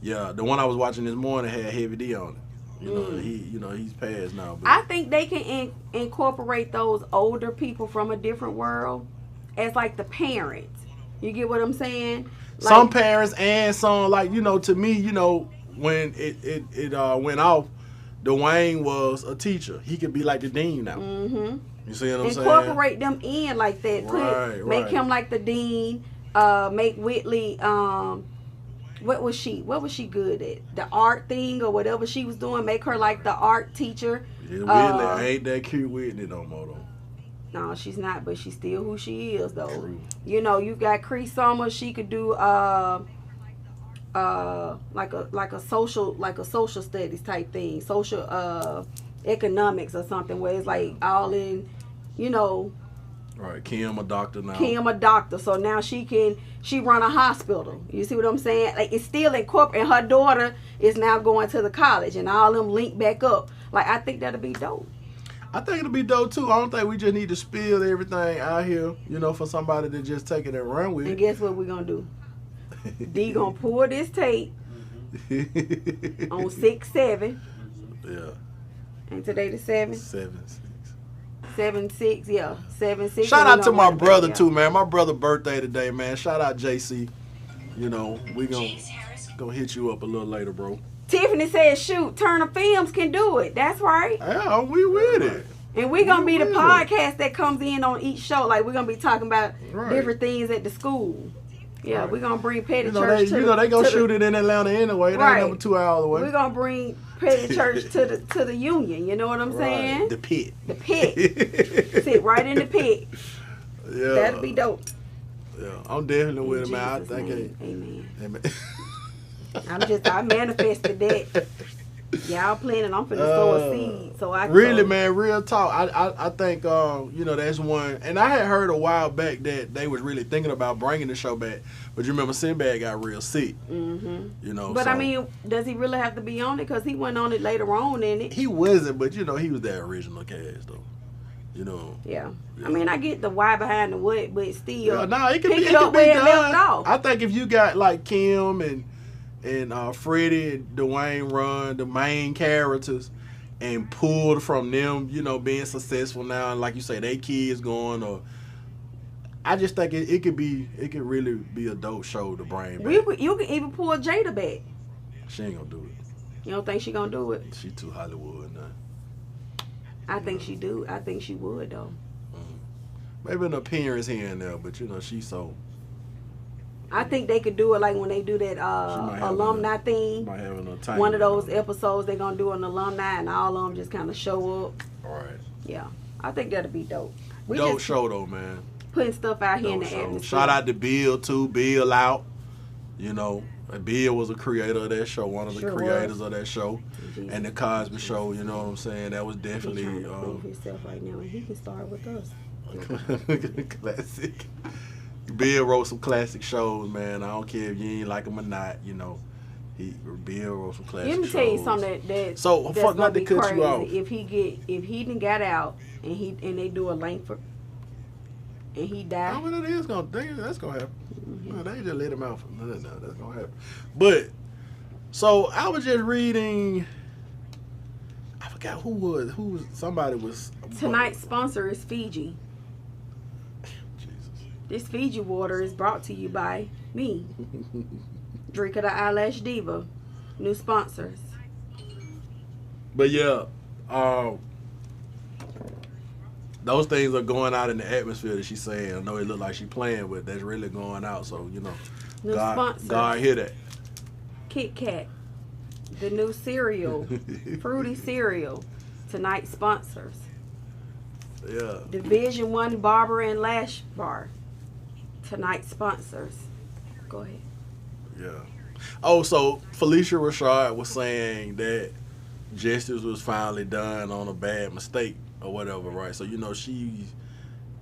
yeah, the one I was watching this morning had Heavy D on it. He's passed now. But I think they can incorporate those older people from a different world as like the parents. You get what I'm saying? Like, some parents and some, like, to me, when it went off, Dwayne was a teacher. He could be like the dean now. You see what I'm saying? Incorporate them in like that. Make him like the dean. Make Whitley. What was she good at? The art thing or whatever she was doing. Make her like the art teacher. Yeah, Whitley ain't that cute Whitney no more though. No, she's not, but she's still who she is though. True. You got Cree Summers. She could do like a social studies type thing, social economics or something, where it's like all in, Right, Kim a doctor now. Kim a doctor, so now she run a hospital. You see what I'm saying? Like it's still incorporated. And her daughter is now going to the college, and all them link back up. Like I think that'll be dope. I think it'll be dope too. I don't think we just need to spill everything out here, for somebody to just take it and run with it. And guess what we're gonna do? D gonna pull this tape on 6/7. Yeah. And today the 7th. 7/6, yeah. 7/6. Shout out to my brother too, man. My brother birthday today, man. Shout out JC. We gonna hit you up a little later, bro. Tiffany says, shoot, Turner Films can do it. That's right. Yeah, we with it. And we're going to be the podcast that comes in on each show. Like, we're going to be talking about different things at the school. Yeah, we're going to bring Petty Church to they going to shoot it in Atlanta anyway. It ain't number 2 hours away. We're going to bring Petty Church to the Union. You know what I'm saying? The pit. The pit. Sit right in the pit. Yeah. That'll be dope. Yeah, I'm definitely with it, man. I Jesus' think name. Amen. I manifested that. Y'all planning, I'm finna sow a seed. So I really, man, real talk. I think that's one. And I had heard a while back that they was really thinking about bringing the show back. But you remember Sinbad got real sick. But I mean, does he really have to be on it? Because he went on it later on in it. He wasn't, but he was that original cast though. Yeah. I mean, I get the why behind the what, but still. Yeah, it can pick be it up where it left off. I think if you got like Kim and Freddie and Dwayne Ron, the main characters, and pulled from them, being successful now, and like you say, they kids going, or I just think it could really be a dope show to bring back. You can even pull Jada back. She ain't gonna do it. You don't think she gonna do it? She too Hollywood now. I think she do. I think she would though. Maybe an appearance here and there, but she's so. I think they could do it like when they do that alumni thing. Might have an one of those episodes they're going to do an alumni and all of them just kind of show up. All right. Yeah. I think that'll be dope. Dope show though, man. Putting stuff out here in the atmosphere. Shout out to Bill too. Bill out. Bill was a creator of that show, one of the creators of that show. Jesus. And the Cosby Show, you know what I'm saying? That was definitely He's trying to prove himself right now, and he can start with us. Classic. Bill wrote some classic shows, man. I don't care if you ain't like him or not. Bill wrote some classic shows. Let me tell you something that's fuck not to cut crazy. you off. If he done got out and they do a Langford and he died. Oh, well, that's gonna happen. No, they just let him out. No, that's gonna happen. But so I was just reading forgot who was somebody was. Tonight's sponsor is Fiji. Jesus. This Fiji water is brought to you by me. Drink of the Eyelash Diva. New sponsors. But yeah, those things are going out in the atmosphere that she's saying. I know it look like she's playing, but that's really going out. So, you know, New sponsors. God hear that. Kit Kat. The new cereal. Fruity cereal. Tonight's sponsors. Yeah. Division 1 Barber and Lash Bar. Tonight's sponsors. Go ahead. Yeah. Oh, so Felicia Rashad was saying that justice was finally done on a bad mistake or whatever, right? So, you know, she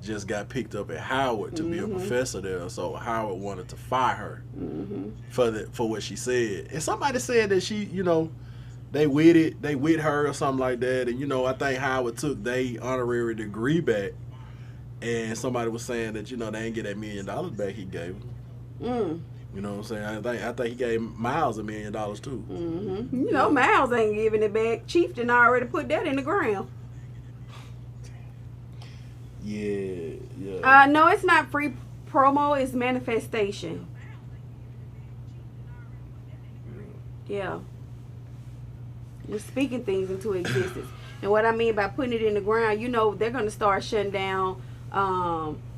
just got picked up at Howard to be a professor there. So Howard wanted to fire her for what she said. And somebody said that she, you know, they with her or something like that. And, you know, I think Howard took their honorary degree back. And somebody was saying that, you know, they didn't get that $1 million back he gave them. You know what I'm saying? I think he gave Miles $1 million too. You know, Miles ain't giving it back. Chieftain already put that in the ground. Yeah. No, it's not free promo. It's manifestation. Yeah. We're speaking things into existence. And what I mean by putting it in the ground, you know, they're going to start shutting down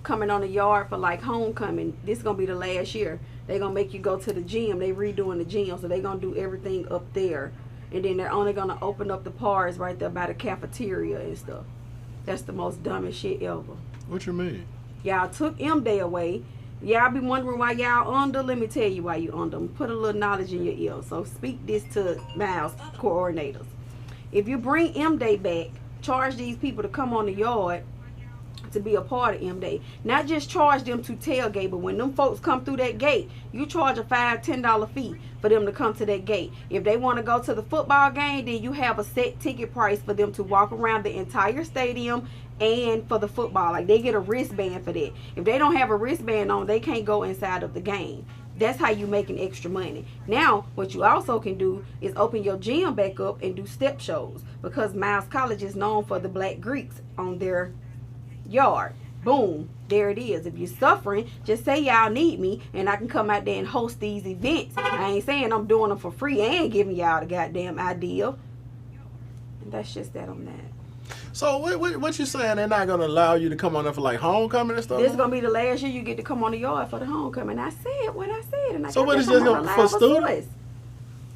coming on the yard for like homecoming. This is going to be the last year. They're going to make you go to the gym. They redoing the gym. So they're going to do everything up there. And then they're only going to open up the bars right there by the cafeteria and stuff. That's the most dumbest shit ever. What you mean? Y'all took M Day away. Y'all be wondering why y'all under. Let me tell you why you under. Put a little knowledge in your ear. So speak this to Miles coordinators. If you bring M Day back, charge these people to come on the yard to be a part of M Day. Not just charge them to tailgate, but when them folks come through that gate, you charge a $5, $10 fee for them to come to that gate. If they want to go to the football game, then you have a set ticket price for them to walk around the entire stadium and for the football. Like, they get a wristband for that. If they don't have a wristband on, they can't go inside of the game. That's how you making extra money. Now, what you also can do is open your gym back up and do step shows, because Miles College is known for the Black Greeks on their yard. Boom, there it is. If you're suffering, just say y'all need me and I can come out there and host these events. I ain't saying I'm doing them for free and giving y'all the goddamn idea. And that's just that on that. So what you saying? They're not gonna allow you to come on there for like homecoming and stuff? This is gonna be the last year you get to come on the yard for the homecoming. I said what I said, and I So got what that is this from gonna- a for live students? voice.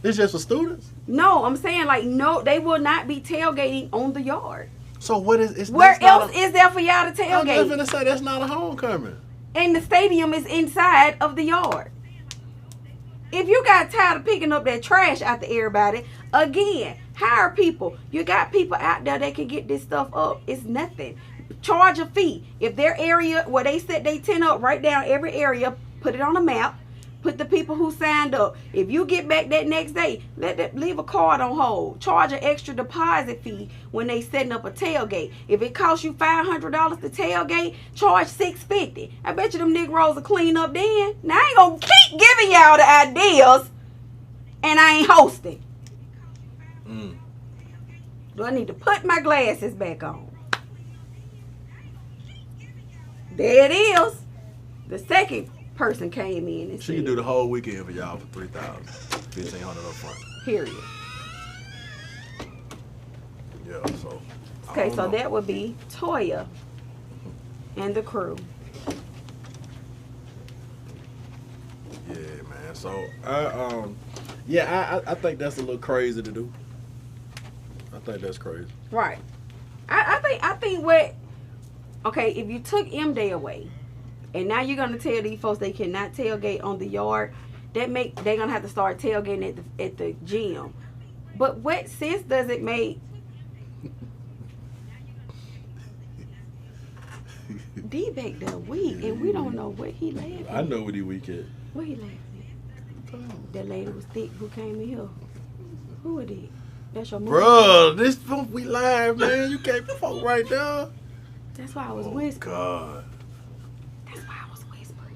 It's just for students? No, I'm saying like no, they will not be tailgating on the yard. So what is it's Where that's not else is there for y'all to I'm just tailgate? gonna say that's not a homecoming. And the stadium is inside of the yard. If you got tired of picking up that trash after everybody, again, hire people. You got people out there that can get this stuff up. It's nothing. Charge a fee. If their area where they set their tent up, write down every area, put it on a map, put the people who signed up. If you get back that next day, leave a card on hold. Charge an extra deposit fee when they setting up a tailgate. If it costs you $500 to tailgate, charge $650. I bet you them Negroes will clean up then. Now I ain't gonna keep giving y'all the ideas, and I ain't hosting. Do I need to put my glasses back on? There it is. The second person came in and She said, can do the whole weekend for y'all for $3,000, $1,500 up front. period. Yeah, so. I Okay, don't so know. that would be Toya and the crew. Yeah, man. So I think that's a little crazy to do. I think that's crazy. Right. I think what, okay, if you took M Day away and now you're gonna tell these folks they cannot tailgate on the yard, they're gonna have to start tailgating at the gym. But what sense does it make? D back there weak and we don't know what he laughing I at. know what he weak at. What he laughing at? That lady was thick who came in here. Who it is? That's your mom. Bruh, this we live, man. You can't fuck right there. That's why I was Oh, whispering. God. That's why I was whispering.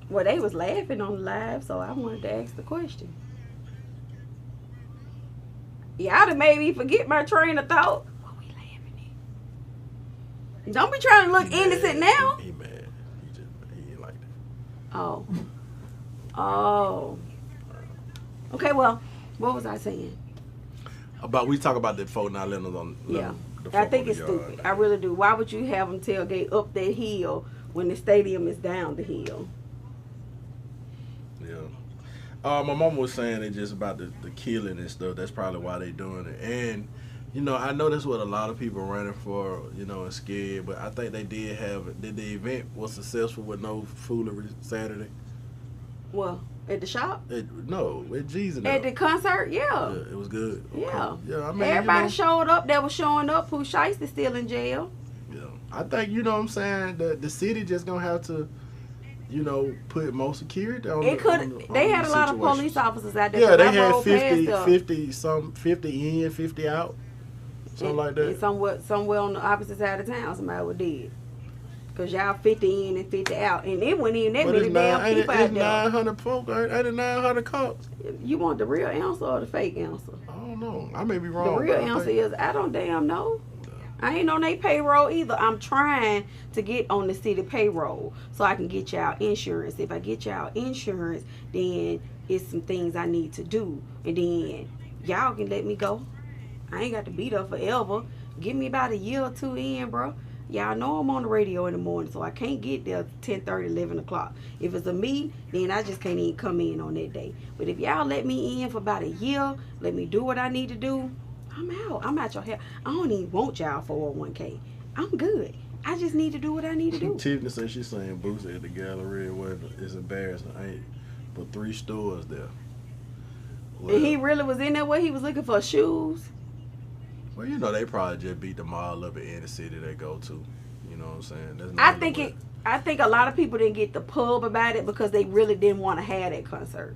Well, they was laughing on live, so I wanted to ask the question. Y'all done made me forget my train of thought. What we laughing at? Don't be trying to look He innocent mad. now. He mad. He ain't like that. Oh. Oh. Okay, well, what was I saying? We talk about the 49 letters on. Yeah. the I think football it's yard. stupid. I really do. Why would you have them tailgate up that hill when the stadium is down the hill? Yeah. My mama was saying it just about the killing and stuff. That's probably why they doing it. And, you know, I know that's what a lot of people running for, you know, and scared. But I think they did the event was successful with no foolery Saturday? Well, at the shop? No, with Jesus. At the concert? Yeah. It was good. Okay. Yeah. Yeah, I mean, Everybody you know, showed up that was showing up who Shiesty still in jail. yeah. I think, you know what I'm saying, the city just going to have to, you know, put more security on It could. They had a lot of police officers out there. Yeah, they I had rode past 50 in, 50 out. Something like that. And somewhere on the opposite side of town, somebody was dead. Because y'all 50 in and 50 out. And it wasn't even that But many it's damn people out it's there. 900 folk, ain't it 900 cops? You want the real answer or the fake answer? I don't know. I may be The wrong. real but I answer think- is I don't damn know. I ain't on their payroll either. I'm trying to get on the city payroll so I can get y'all insurance. If I get y'all insurance, then it's some things I need to do. And then y'all can let me go. I ain't got to be there forever. Give me about a year or two in, bro. Y'all know I'm on the radio in the morning, so I can't get there 10:30, 11 o'clock. If it's a meeting, then I just can't even come in on that day. But if y'all let me in for about a year, let me do what I need to do, I'm out. I'm out your hair. I don't even want y'all 401k. I'm good. I just need to do what I need to do. Tiffany said she's saying Boots at the gallery is embarrassing. Ain't but 3 stores there. Well, And he really was in there where he was looking for shoes. well, you know, they probably just beat them all up at any city they go to. You know what I'm saying? That's I not think I think a lot of people didn't get the pub about it because they really didn't want to have that concert.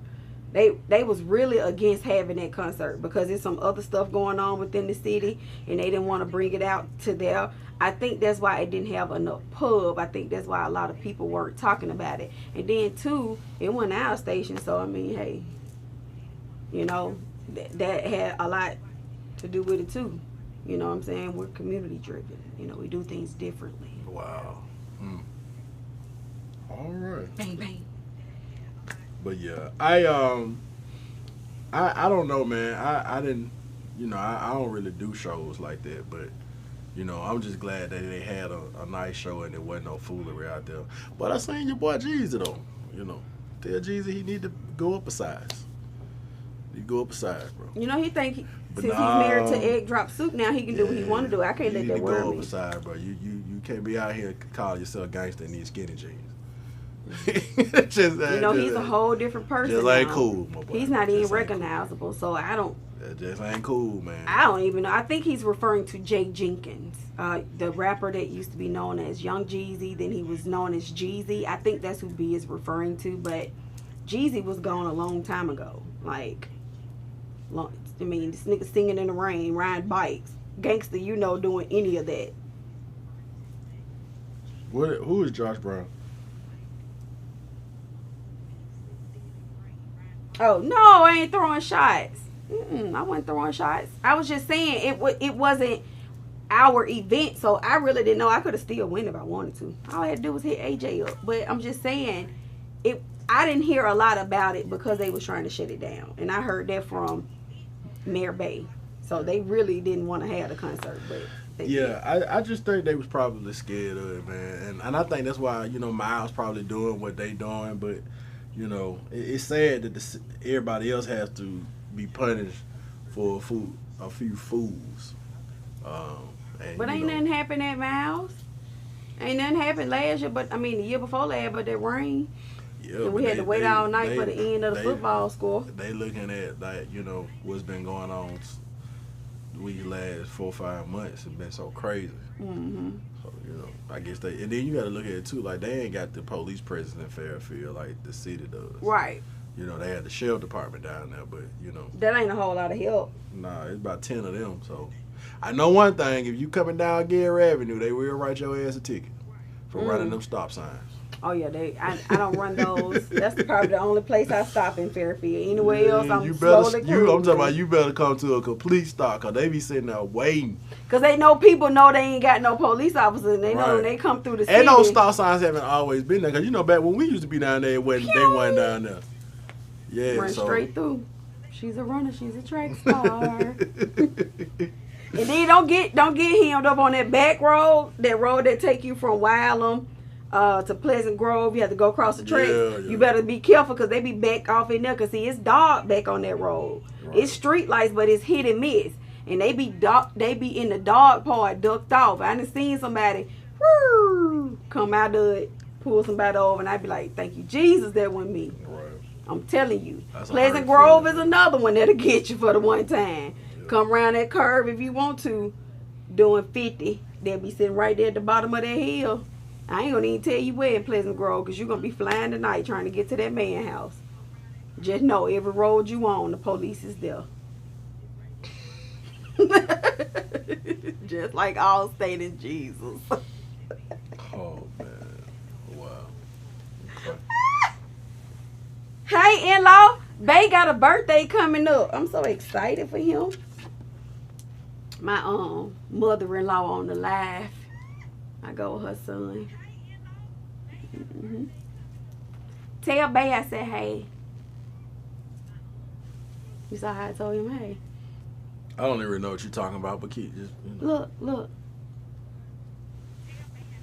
They was really against having that concert because there's some other stuff going on within the city and they didn't want to bring it out to there. I think that's why it didn't have enough pub. I think that's why a lot of people weren't talking about it. And then too, it wasn't our station, so I mean, hey, you know, that had a lot to do with it too. You know what I'm saying? We're community driven. You know, we do things differently. Wow. All right. Bang bang. But yeah, I don't know, man. I didn't, you know, I don't really do shows like that, but you know, I'm just glad that they had a nice show and there wasn't no foolery out there. But I seen your boy Jeezy though, you know. Tell Jeezy he need to go up a size. He go up a size, bro. You know, he think But since nah. he's married to Egg Drop Soup now, he can do what he want to do. I can't you let need that to worry go up me. a size, bro. You can't be out here calling yourself gangster in these skinny jeans. You know, he's a whole different person. Just ain't now. cool, my boy. He's not even Just ain't recognizable, so I don't. That just ain't cool, man. I don't even know. I think he's referring to Jake Jenkins, the rapper that used to be known as Young Jeezy. Then he was known as Jeezy. I think that's who B is referring to. But Jeezy was gone a long time ago. Like, I mean, this nigga singing in the rain, riding bikes, gangster. You know, doing any of that. Who is Josh Brown? Oh no, I ain't throwing shots. I wasn't throwing shots. I was just saying it wasn't our event, so I really didn't know. I could have still win if I wanted to. All I had to do was hit AJ up. But I'm just saying, I didn't hear a lot about it because they was trying to shut it down, and I heard that from Mayor Bay. So they really didn't want to have the concert, but they did. I just think they was probably scared of it, man, and I think that's why, you know, Miles probably doing what they doing, but you know, it's sad that everybody else has to be punished for a few fools. But ain't nothing happened at my house. Ain't nothing happened last year, but I mean the year before last, but that rain. Yeah, And we but had to wait all night for the end of the they- football score. They looking at, like, you know, what's been going on these last 4 or 5 months. It's been so crazy. Mm-hmm. So, you know, I guess and then you got to look at it too, like, they ain't got the police presence in Fairfield like the city does. Right. You know, they had the sheriff department down there, but, you know, That ain't a whole lot of help. nah, it's about 10 of them. So I know one thing, if you coming down Gary Avenue, they will write your ass a ticket for running them stop signs. Oh yeah, I don't run those. That's probably the only place I stop in Fairfield. Anywhere else, I'm slowly I'm cruising. talking about you better come to a complete stop, cause they be sitting there waiting. Cause they know people know they ain't got no police officers, and they know Right. when they come through the city. And those stop signs haven't always been there, cause you know back when we used to be down there, when they wasn't down there. Yeah, Run so. straight through. She's a runner. She's a track star. And then don't get hemmed up on that back road. That road that take you from Wylam to Pleasant Grove. You have to go across the track. Yeah. You better be careful because they be back off in there. Cause see, it's dark back on that road. Right. It's street lights, but it's hit and miss. And they be dark. They be in the dark part, ducked off. I done seen somebody come out of it, pull somebody over, and I be like, "Thank you, Jesus, that wasn't me." Right. I'm telling you. That's a Pleasant hard Grove feeling. is another one that'll get you for the one time. Yeah. Come around that curve if you want to, doing 50. They'll be sitting right there at the bottom of that hill. I ain't gonna even tell you where in Pleasant Grove because you're gonna be flying tonight trying to get to that man house. Just know every road you on, the police is there. Just like all state in Jesus. Oh man, wow. Okay. Hey, in-law, Bay got a birthday coming up. I'm so excited for him. My mother-in-law on the live. I go with her son. Tell Bay I said hey. You saw how I told him hey. I don't even know what you're talking about, but keep just you know. Look.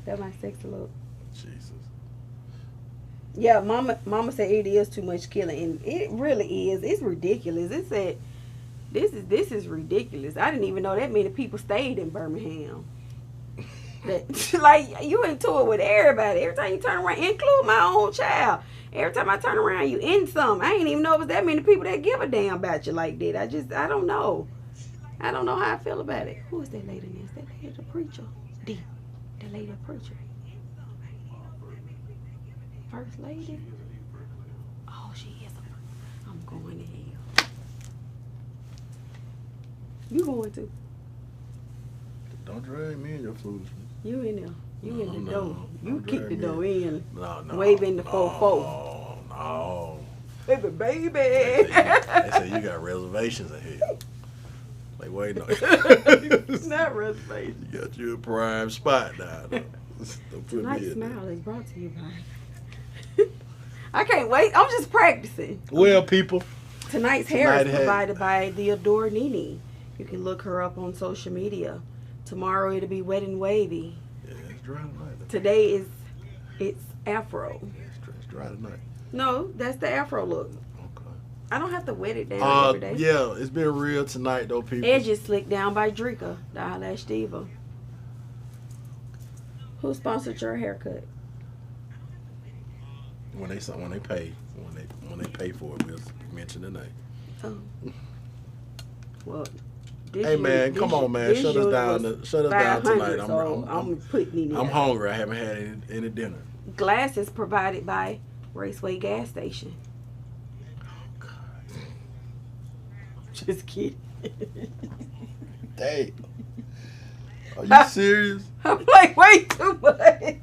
That's my sexy look. Jesus. Yeah, mama said it is too much killing, and it really is. It's ridiculous. It said this is ridiculous. I didn't even know that many people stayed in Birmingham. That like you into it with everybody. Every time you turn around, include my own child. Every time I turn around, you in something. I ain't even know it was that many people that give a damn about you like that. I don't know. I don't know how I feel about it. Who is that lady next? That lady the preacher. That lady the preacher. First lady? Oh, she is I'm going to hell. You going to? Don't drag me in your foolishness. You in there. You in the No, door. You don't kick drag the me door in. No. Waving the 4-4. No. Baby. They say you got reservations ahead. Like, wait, no. It's not reservation. You got you a prime spot now. Don't put me Tonight's in there. Smile is brought to you by... I can't wait. I'm just practicing. Well, people. Tonig's hair is Tonight provided by the Adore Nini. You can look her up on social media. Tomorrow it'll be Wet and Wavy. Yeah, it's dry tonight. Today it's Afro. It's dry tonight. No, that's the Afro look. Okay. I don't have to wet it down every day. Yeah, it's been real tonight though, people. Edges slicked down by Drika, the eyelash diva. Who sponsored your haircut? When they pay for it, we'll mention the name. Oh. Well, this Hey man, come on man, shut us down tonight. I'm putting it I'm in. hungry. I haven't had any dinner. Glasses provided by Raceway Gas Station. Just kidding. Dang. Are you serious? I'm like, way too much.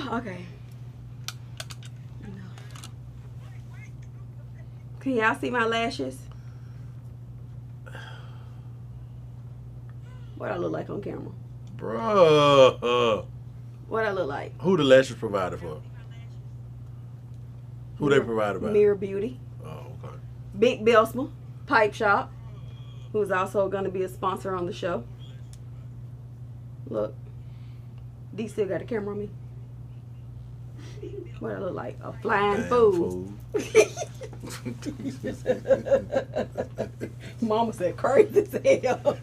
Okay. Can y'all see my lashes? What I look like on camera? Bruh. What I look like? Who the lashes provided for? Who they provided by? Mirror Beauty. Oh, okay. Big Belsma, Pipe Shop, who's also going to be a sponsor on the show. Look. D still got a camera on me. What I look like? A flying Damn fool. Mama said crazy as hell.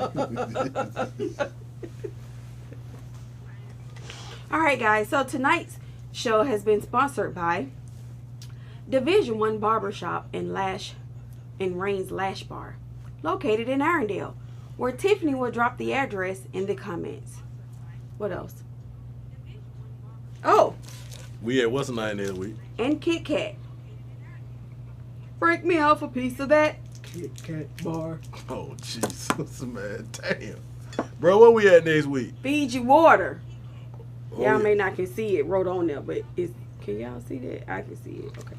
All right, guys. So tonight's show has been sponsored by Division I Barbershop and Rain's Lash Bar, located in Irondale, where Tiffany will drop the address in the comments. What else? Oh, We had what's the night this week? and Kit Kat. Break me off a piece of that Kit Kat bar. Oh Jesus, man, damn. Bro, where we at next week? Fiji Water. Oh, Y'all may not can see it wrote on there, but it's, can y'all see that? I can see it. Okay.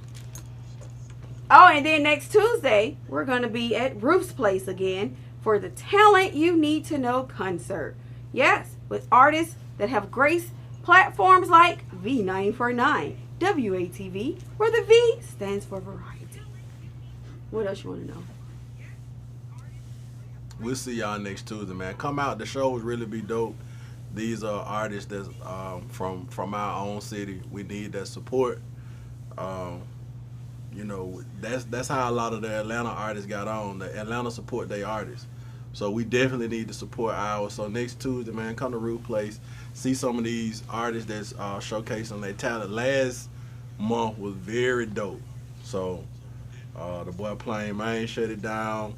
Oh, and then next Tuesday, we're going to be at Ruth's Place again for the Talent You Need to Know concert. Yes, with artists that have graced platforms like V949, WATV, where the V stands for variety. What else you want to know? We'll see y'all next Tuesday, man. Come out. The show will really be dope. These are artists that's from our own city. We need that support. You know, that's how a lot of the Atlanta artists got on. The Atlanta support their artists. So we definitely need to support ours. So next Tuesday, man, come to Ruth Place. See some of these artists that's showcasing their talent. Last month was very dope. So the boy playing, man, shut it down.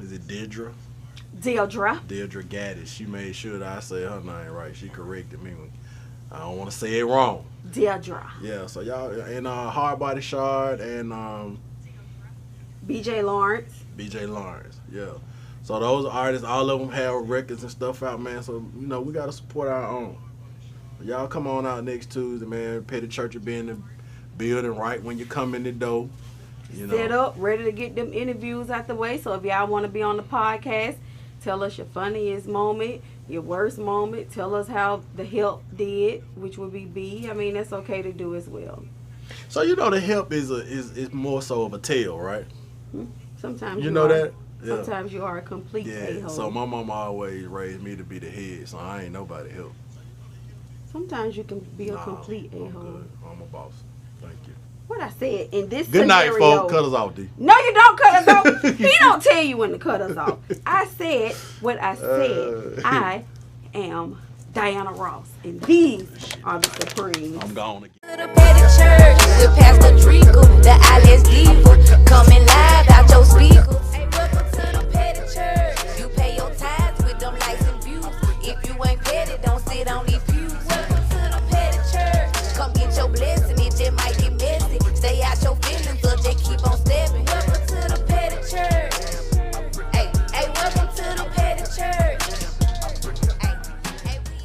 Is it Deirdre? Deirdre Gaddis. She made sure that I said her name right. She corrected me when I don't want to say it wrong. Deirdre. Yeah, so y'all, and Hard Body Shard and BJ Lawrence. Yeah. So those artists, all of them have records and stuff out, man. So, you know, we got to support our own. Y'all come on out next Tuesday, man. Petty Church will be in the building right when you come in the door. You know. Set up, ready to get them interviews out the way. So if y'all want to be on the podcast, tell us your funniest moment, your worst moment. Tell us how the help did, which would be B. I mean, that's okay to do as well. So you know the help is more so of a tale, right? Sometimes you know are, that. Yeah. Sometimes you are a complete a-hole. So my mama always raised me to be the head, so I ain't nobody help. Sometimes you can be a complete I'm a-hole. good. I'm a boss. Thank you. What I said in this Good scenario, night, folks. Cut us off, D. No, you don't cut us off. He don't tell you when to cut us off. I said what I said. I am Diana Ross, and these are the Supremes. I'm gone again. To the petty church with Pastor Drinkle, the Alice Diva, coming live out your speakers.